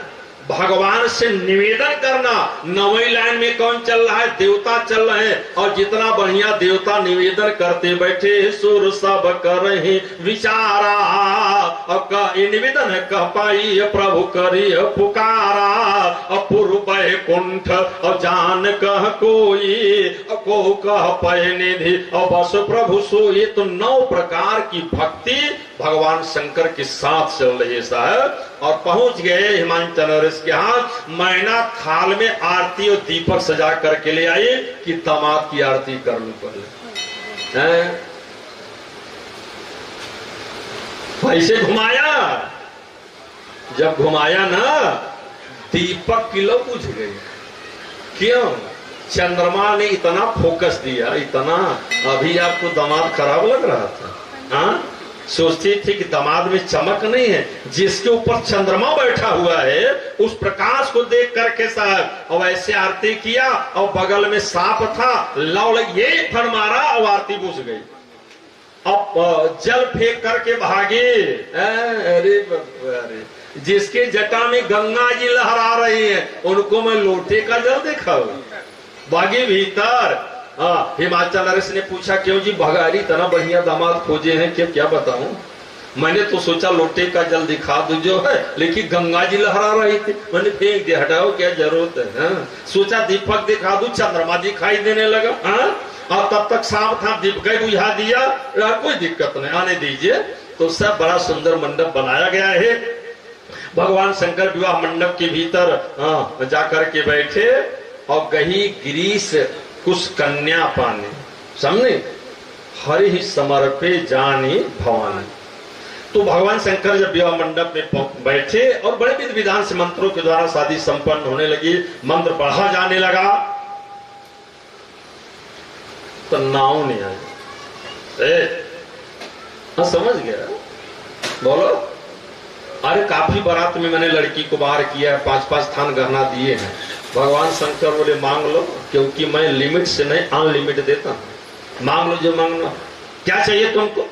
भगवान से निवेदन करना। नवी लाइन में कौन चल रहा है? देवता चल रहे हैं, और जितना बढ़िया देवता निवेदन करते बैठे, सुर सब करहि विचारा। और ये निवेदन है, कह पाई प्रभु करी पुकारा, अपूर्व कुंठ और जान कह कोई, को कह पय निधि और बस प्रभु सोई। तो 9 प्रकार की भक्ति भगवान शंकर के साथ चल रही है साहब। और पहुंच गए हिमांचल नरेश के हाथ। मैना थाल में आरती और दीपक सजा करके ले आई कि दामाद की आरती कर लूं पहले। ऐसे घुमाया, जब घुमाया ना, दीपक किलो बुझ गई। क्यों? चंद्रमा ने इतना फोकस दिया, इतना। अभी आपको दामाद खराब लग रहा था? हाँ, सोचती थी कि दामाद में चमक नहीं है, जिसके ऊपर चंद्रमा बैठा हुआ है उस प्रकाश को देख करके साहब, और ऐसे आरती किया, और बगल में सांप था, लौ ये फन मारा और आरती बुझ गई। अब जल फेंक करके भागे। अरे अरे, जिसके जटा में गंगा जी लहरा रही है, उनको मैं लोटे का जल देखा, भागे भीतर। हिमाचल नरेश ने पूछा, क्यों जी भगारी, इतना बढ़िया दामाद खोजे हैं, क्या बताऊं? मैंने तो सोचा लोटे का जल दिखा दू जो है, लेकिन गंगा जी लहरा रही थी, मैंने फेंक दिया, हटाओ क्या जरूरत है। सोचा दीपक दिखा दू, चंद्रमा दिखाई देने लगा। और तब तक सांप था, दीपक बुझा दिया, कोई दिक्कत नहीं, आने दीजिए। तो सब बड़ा सुंदर मंडप बनाया गया है। भगवान शंकर विवाह मंडप के भीतर जाकर के बैठे, और गही गिरीश कुछ कन्या पाने, समझे, हरि ही समर्पे जानी भवानी। तो भगवान शंकर जब विवाह मंडप में बैठे और बड़े विधि विधान से मंत्रों के द्वारा शादी संपन्न होने लगी, मंत्र पढ़ा जाने लगा, तो नाव नहीं आया। समझ गया? बोलो। अरे काफी बारात में मैंने लड़की को बाहर किया, 5-5 थान गहना दिए हैं। भगवान शंकर बोले मांग लो, क्योंकि मैं लिमिट से नहीं अनलिमिट देता हूं, मांग लो जो मांगना। क्या चाहिए तुमको?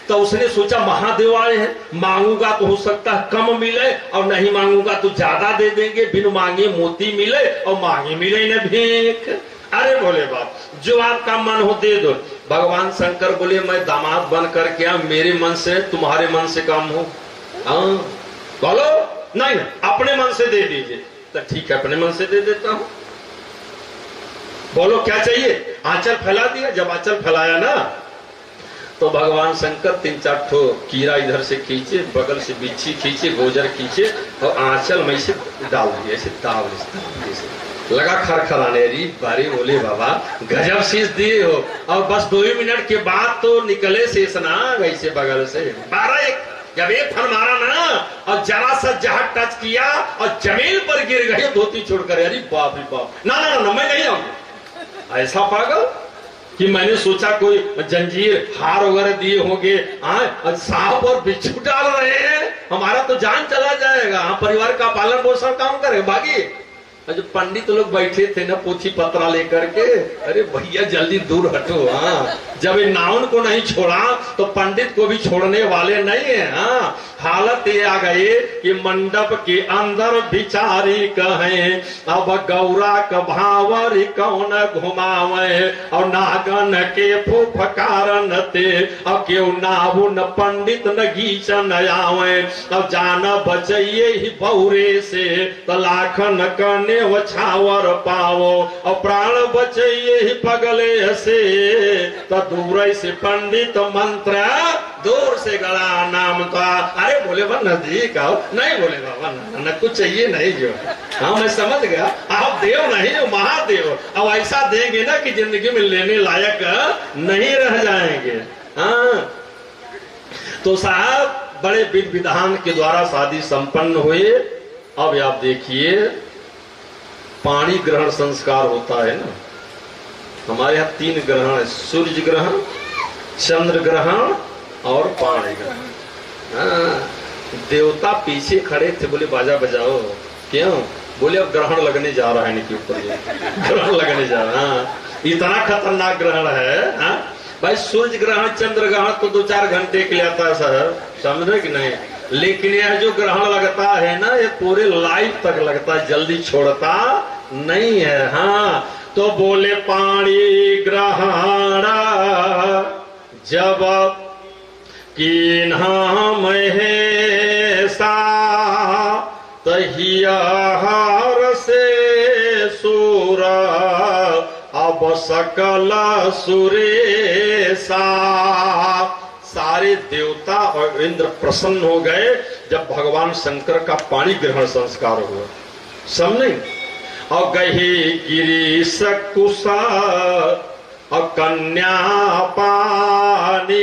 तो उसने सोचा महादेव आए हैं, मांगूंगा तो हो सकता है कम मिले, और नहीं मांगूंगा तो ज्यादा दे देंगे, बिन मांगे मोती मिले और मांगे मिले न भीख। अरे बोले बाप, जो आपका मन हो दे दो। भगवान शंकर बोले मैं दामाद बन कर क्या, मेरे मन से तुम्हारे मन से कम हो? बोलो नहीं, अपने मन से दे दीजिए। तो ठीक है, अपने मन से दे देता हूं। बोलो क्या चाहिए? आंचल फैला दिया। जब आंचल फैलाया ना, तो भगवान शंकर 3-4 ठो कीड़ा इधर से खींचे, बगल से बिच्छी खींचे, गोजर खींचे, और आंचल में से डाल दिए, ऐसे ताव लगा खरखराने। अरे बारी बोले बाबा गजब शीश दिए हो। और बस 2 मिनट के बाद तो निकले शेषनाग ऐसे बगल से। 12-1 जब एक फन मारा ना, और जरा सा जहाज टच किया और जमीन पर गिर गए धोती छोड़कर। अरे बाप रे बाप, ना ना ना, मैं नहीं आऊंगा। ऐसा पागल कि मैंने सोचा कोई जंजीर हार वगैरह दिए होंगे, सांप और बिच्छू डाल रहे हैं, हमारा तो जान चला जाएगा। परिवार का पालन पोषण काम करे, भागी। जो पंडित लोग बैठे थे ना पोथी पत्रा लेकर के, अरे भैया जल्दी दूर हटो। जब इन नाउन को नहीं छोड़ा तो पंडित को भी छोड़ने वाले नहीं है। हाँ, हालत ये आ गई कि मंडप के अंदर बिचारी कहें अब गौरा का भावर कौन घुमावे और नागन के फुफकारन ते अब क्यों नाउन पंडित न गीचन आवे अब जाना बचइये ही बौरे से तो लाखन कने वछावर पावो और प्राण बचइये ही पगले से तो दूर से पंडित मंत्र दूर से गला नाम का। अरे बोले वह नजदीक आओ, नहीं बोले बाबा न कुछ चाहिए नहीं जो। हाँ मैं समझ गया, आप देव नहीं हो महादेव। अब ऐसा देंगे ना कि जिंदगी में लेने लायक नहीं रह जाएंगे। हाँ तो साहब बड़े विधि विधान के द्वारा शादी संपन्न हुए। अब आप देखिए पानी ग्रहण संस्कार होता है ना, हमारे यहाँ 3 ग्रहण है, सूर्य ग्रहण, चंद्र ग्रहण और पानी ग्रहण। हाँ, देवता पीछे खड़े थे, बोले बाजा बजाओ। क्यों? बोले अब ग्रहण लगने जा रहा है इनके ऊपर, ग्रहण लगने जा रहा है। इतना खतरनाक ग्रहण है। हाँ भाई सूर्य ग्रहण चंद्र ग्रहण तो 2-4 घंटे के लिए आता है सर, समझ रहे कि नहीं, लेकिन यह जो ग्रहण लगता है ना ये पूरे लाइफ तक लगता है, जल्दी छोड़ता नहीं है। हाँ तो बोले पानी ग्रहण जब कीन्हा महेशा तहियाहार से सूर अब सकल सुरेशा। सारे देवता और इंद्र प्रसन्न हो गए जब भगवान शंकर का पानी ग्रहण संस्कार हुआ। समझे? और गही गिरीश कुशा और कन्या पानी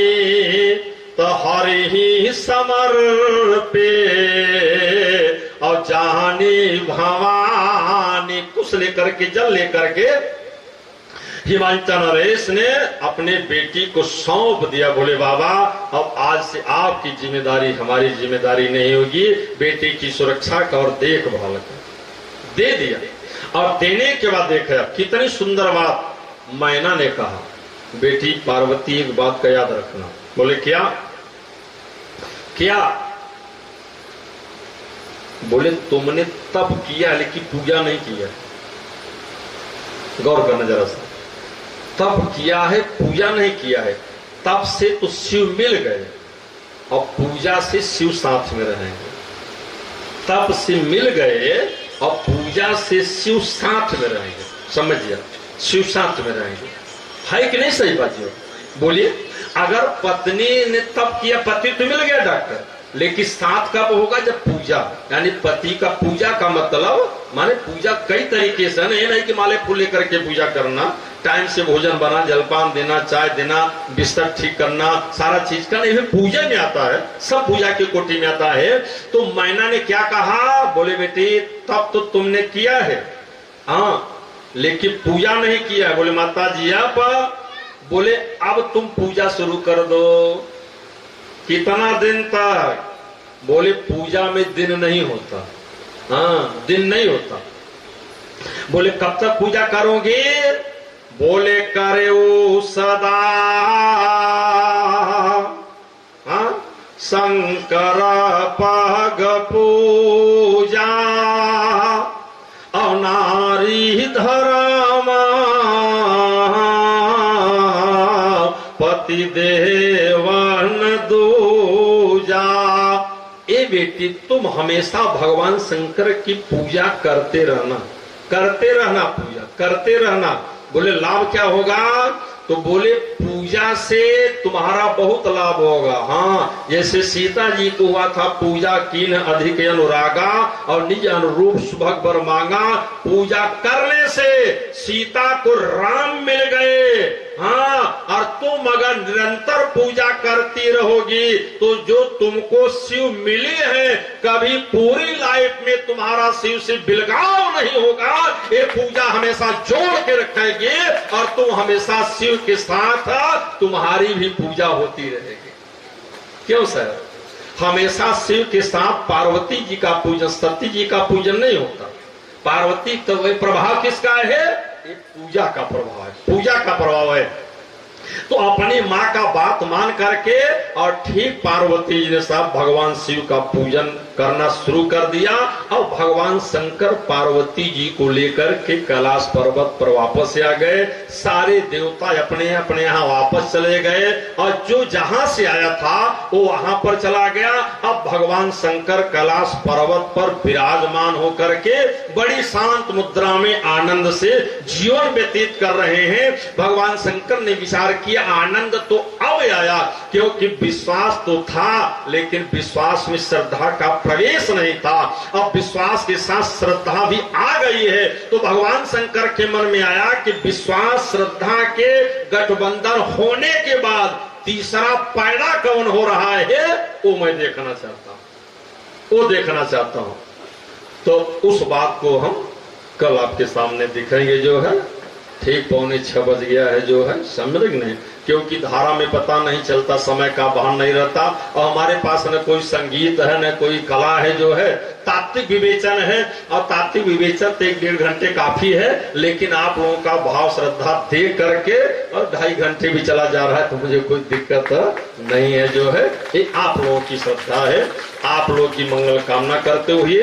तो हरि ही समर्पे और जानी भवानी। कुश लेकर के जल लेकर के हिमांचल नरेश ने अपने बेटी को सौंप दिया। बोले बाबा अब आज से आपकी जिम्मेदारी हमारी जिम्मेदारी नहीं होगी, बेटी की सुरक्षा का और देखभाल का। दे दिया और देने के बाद देखा कितनी सुंदर बात मैना ने कहा, बेटी पार्वती एक बात का याद रखना। बोले क्या? क्या? बोले तुमने तप किया लेकिन पूजा नहीं किया। गौर करना जरा सा, तप किया है पूजा नहीं किया है। तप से तो शिव मिल गए और पूजा से शिव साथ में रहेंगे। तप से मिल गए और पूजा से शिव साथ में रहेंगे। समझिए, शिव साथ में रहेंगे। है कि नहीं सही बात? बोलिए, अगर पत्नी ने तप किया, पति तो मिल गया डॉक्टर, लेकिन साथ कब होगा? जब पूजा, यानी पति का पूजा का मतलब माने पूजा कई तरीके से, नहीं नहीं कि माले फूल लेकर के पूजा करना, टाइम से भोजन बना, जलपान देना, चाय देना, बिस्तर ठीक करना, सारा चीज का नहीं, पूजा में आता है, सब पूजा की कोटि में आता है। तो मैना ने क्या कहा? बोले बेटी तब तो तुमने किया है, हाँ, लेकिन पूजा नहीं किया है। बोले माता जी आप, बोले अब तुम पूजा शुरू कर दो। कितना दिन तक? बोले पूजा में दिन नहीं होता। हाँ, दिन नहीं होता। बोले कब तक पूजा करोगे? बोले करे ओ सदा, हाँ, शंकर पग पूजा और नारी धर्म पति देवन दूजा। ए बेटी तुम हमेशा भगवान शंकर की पूजा करते रहना, करते रहना, पूजा करते रहना। बोले लाभ क्या होगा? तो बोले पूजा से तुम्हारा बहुत लाभ होगा। हाँ, जैसे सीता जी को हुआ था, पूजा कीन अधिक अनुरागा और निज अनुरूप सुभग वर मांगा। पूजा करने से सीता को राम मिल गए। हाँ, और तुम अगर निरंतर पूजा करती रहोगी तो जो तुमको शिव मिली है, कभी पूरी लाइफ में तुम्हारा शिव से बिलगाव नहीं होगा। ये पूजा हमेशा जोड़ के रखेगी और तुम हमेशा शिव के साथ, तुम्हारी भी पूजा होती रहेगी। क्यों सर? हमेशा शिव के साथ पार्वती जी का पूजन, सती जी का पूजन नहीं होता। पार्वती तो वही प्रभाव किसका है? ये पूजा का प्रभाव है, पूजा का प्रभाव है। तो अपनी माँ का बात मान करके और ठीक पार्वती जी ने साहब भगवान शिव का पूजन करना शुरू कर दिया। और भगवान शंकर पार्वती जी को लेकर के कैलाश पर्वत पर वापस आ गए। सारे देवता अपने अपने यहाँ वापस चले गए और जो जहां से आया था वो वहां पर चला गया। अब भगवान शंकर कैलाश पर्वत पर विराजमान होकर के बड़ी शांत मुद्रा में आनंद से जीवन व्यतीत कर रहे हैं। भगवान शंकर ने विचार किया आनंद तो अब आया, क्योंकि विश्वास तो था लेकिन विश्वास में श्रद्धा का प्रवेश नहीं था। अब विश्वास के साथ श्रद्धा भी आ गई है। तो भगवान शंकर के मन में आया कि विश्वास श्रद्धा के गठबंधन होने के बाद तीसरा पैदा कौन हो रहा है वो मैं देखना चाहता हूं। तो उस बात को हम कल आपके सामने दिखेंगे। जो है ठीक 5:45 बज गया है, जो है समझ नहीं, क्योंकि धारा में पता नहीं चलता, समय का भान नहीं रहता। और हमारे पास न कोई संगीत है न कोई कला है, जो है तात्विक विवेचन है। और तात्विक विवेचन तो 1-1.5 घंटे काफी है, लेकिन आप लोगों का भाव श्रद्धा देख करके और 2.5 घंटे भी चला जा रहा है तो मुझे कोई दिक्कत नहीं है। जो है ये आप लोगों की श्रद्धा है, आप लोगों की मंगल कामना करते हुए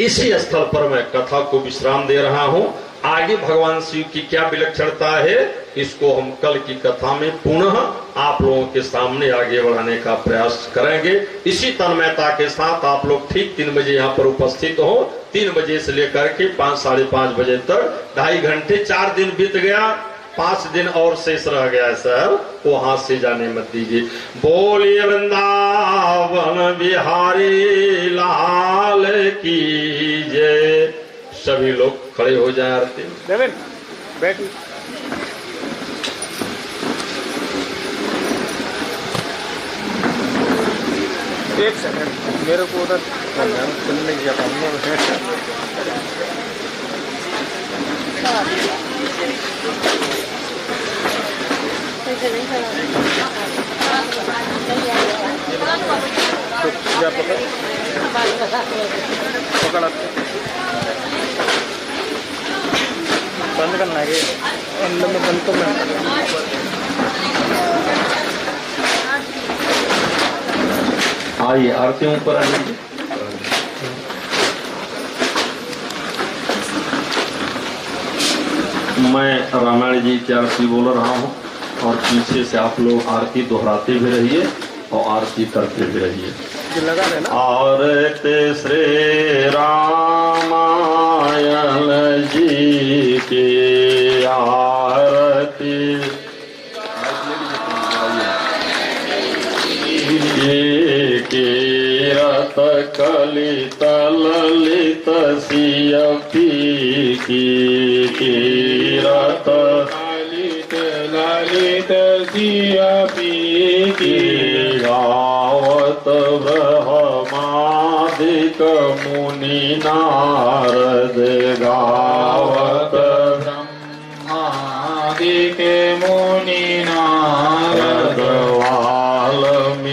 इसी स्थल पर मैं कथा को विश्राम दे रहा हूं। आगे भगवान शिव की क्या विलक्षणता है इसको हम कल की कथा में पुनः आप लोगों के सामने आगे बढ़ाने का प्रयास करेंगे। इसी तन्मयता के साथ आप लोग ठीक 3 बजे यहाँ पर उपस्थित हो। 3 बजे से लेकर के 5-5:30 बजे तक 2.5 घंटे, 4 दिन बीत गया, 5 दिन और शेष रह गया सर, वहां से जाने मत दीजिए। बोलिए वृंदावन बिहारी लाल की जय। सभी लोग खड़े हो जाए आरती में। बैठ एक सेकंड, मेरे को उधर सुनने की पकड़ा बंद करना है अंदर में बंद तो मैं आइए आरतियों पर आइए। मैं रामायण जी की आरती बोल रहा हूँ और पीछे से आप लोग आरती दोहराते भी रहिए और आरती करते भी रहिए। आरती श्री रामायण जी की आरती कीरत कलित ललित सियपी की कीरत ललित ललित सियपी की गावत ब्रह्मादिक मुनि नारद गावत ब्रह्मादिक मुनि नारद वाल्मीक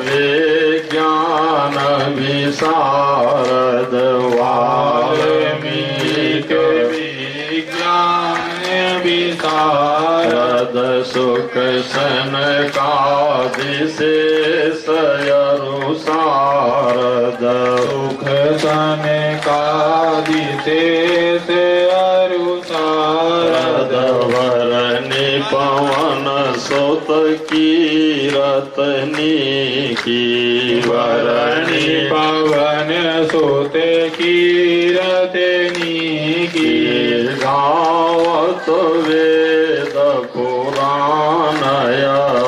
विज्ञान विशारद वाल्मीक विज्ञान विशारद सुख सनकादिशेष अरुसारद सुख सनकादिशेष अरुसारद वरनि पवन सुत कीरतनी की वरनि पवन सुत कीरतनी की गावत वेद पुराण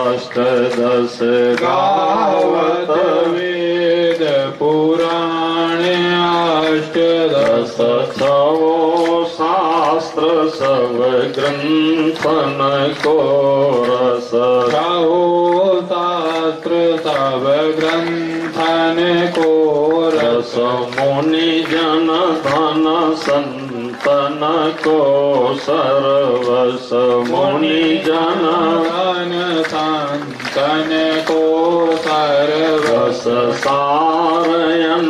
अष्टदश गावत वेद पुराण अष्टदश छवो शास्त्र सब ग्रंथन को रस छवो शास्त्र सब ग्रंथन को रस मुनि जन धन संतन को सर्वस मुनि जन धन संतन को सर्वस सारयन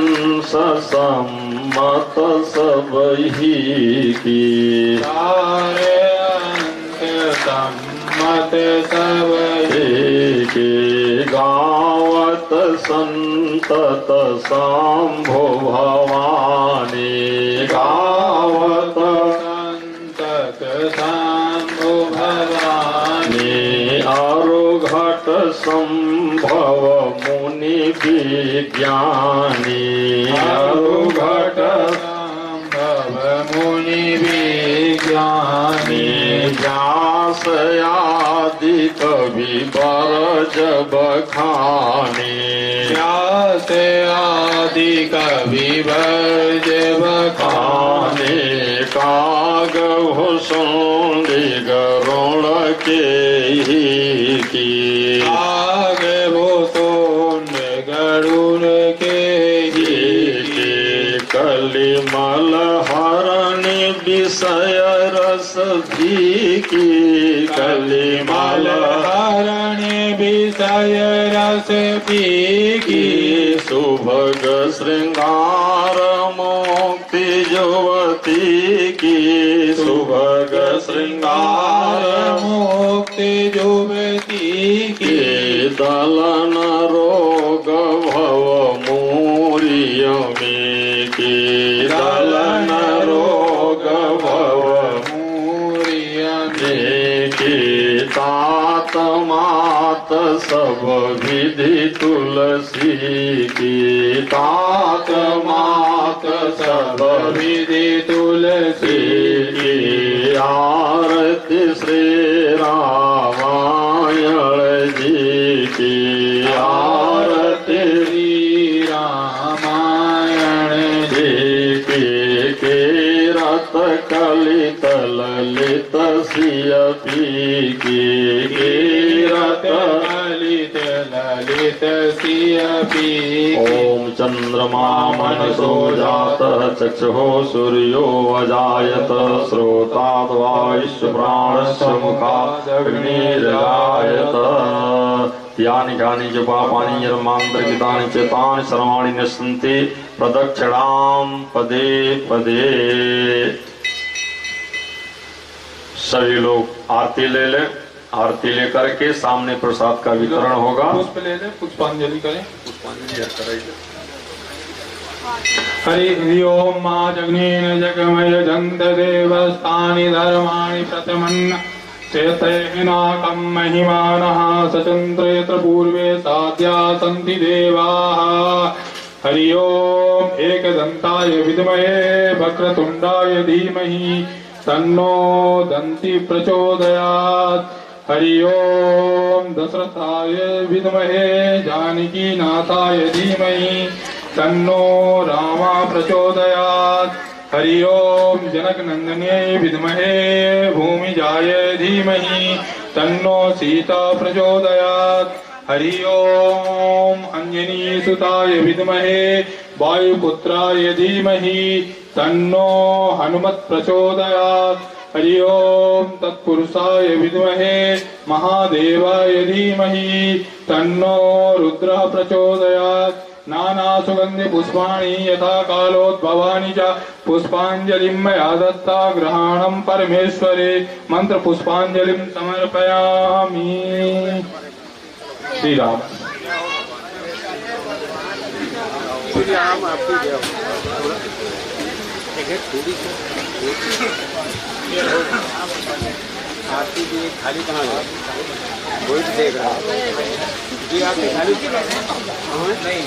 सम्मत सब ही की सारे अंत सम्मत मत सब के गावत संतत शंभो भवानी गावत संतत शंभो भवानी अरुघट संभव मुनि विज्ञानी अरुघट संभव मुनि विज्ञानी व्यास आदि कवि बरज बखानी व्यास आदि कवि बरज बखानी कागभ सुंदी गरुण के ही की आगे वो सोन गरुड़ के कलिमल हरण विषय रस की कलिमल हरण विषय रस पीकी सुभग श्रृंगार मुक्ति युवती की सुभग श्रृंगार मुक्ति युवती की दलन रोग भव मूर्य में की दलन रोग भव मूर्य में की तात मात सब विधि तुलसी की तात मात सब विधि तुलसी की आरती श्री रामायण जी की आरती श्री रामायण जी की रत कलित ललित सिय पी की रत ललित ललित सिय पी ओम चंद्रमा मनसो जातः चक्षुः सूर्यो अजायत श्रोताद्वायुष्य प्राणस्य मुखादग्निर्जायत यानि कानि च पापानि यन्मान्तर्गितानि च तानि सर्वाणि नश्यन्ति प्रदक्षिणां पदे पदे। सभी लोग आरती ले लें। आरती लेकर के सामने प्रसाद का वितरण होगा। पुष्प ले ले, पुष्पांजलि करें। हरि ओम मा जग्नेन जगमय जन्त देवस्थानि धर्माणि प्रथमन् चेतैनाकं महिमानः सचन्द्र यत्र पूर्वे साध्या सन्ति देवाः। हरि ओम एकदन्ताय विद्महे वक्रतुण्डाय धीमहि तन्नो दन्ति प्रचोदयात्। हरि ओम दशरथाय विद्महे जानकीनाथाय धीमहि तन्नो रामा प्रचोदयात्। हरि ओम जनकनंदने विद्महे भूमिजाय धीमहि तन्नो सीता प्रचोदयात्। हरि ओम अंजनी सुताय विद्महे वायुपुत्राय धीमहि तन्नो हनुमत् प्रचोदयात्। हरि ओम तत्पुरुषाय विद्महे महादेवाय धीमहि तन्नो रुद्रः प्रचोदयात्। नाना सुगंधि पुष्पाणि यथा कालोद्भवानि च पुष्पांजलिं मया दत्ता ग्रहणं परमेश्वरे मंत्र पुष्पांजलिं समर्पयामि। श्री राम। आरती जी खाली कहाँ है? कोई देख रहा है जी। आरती खाली नहीं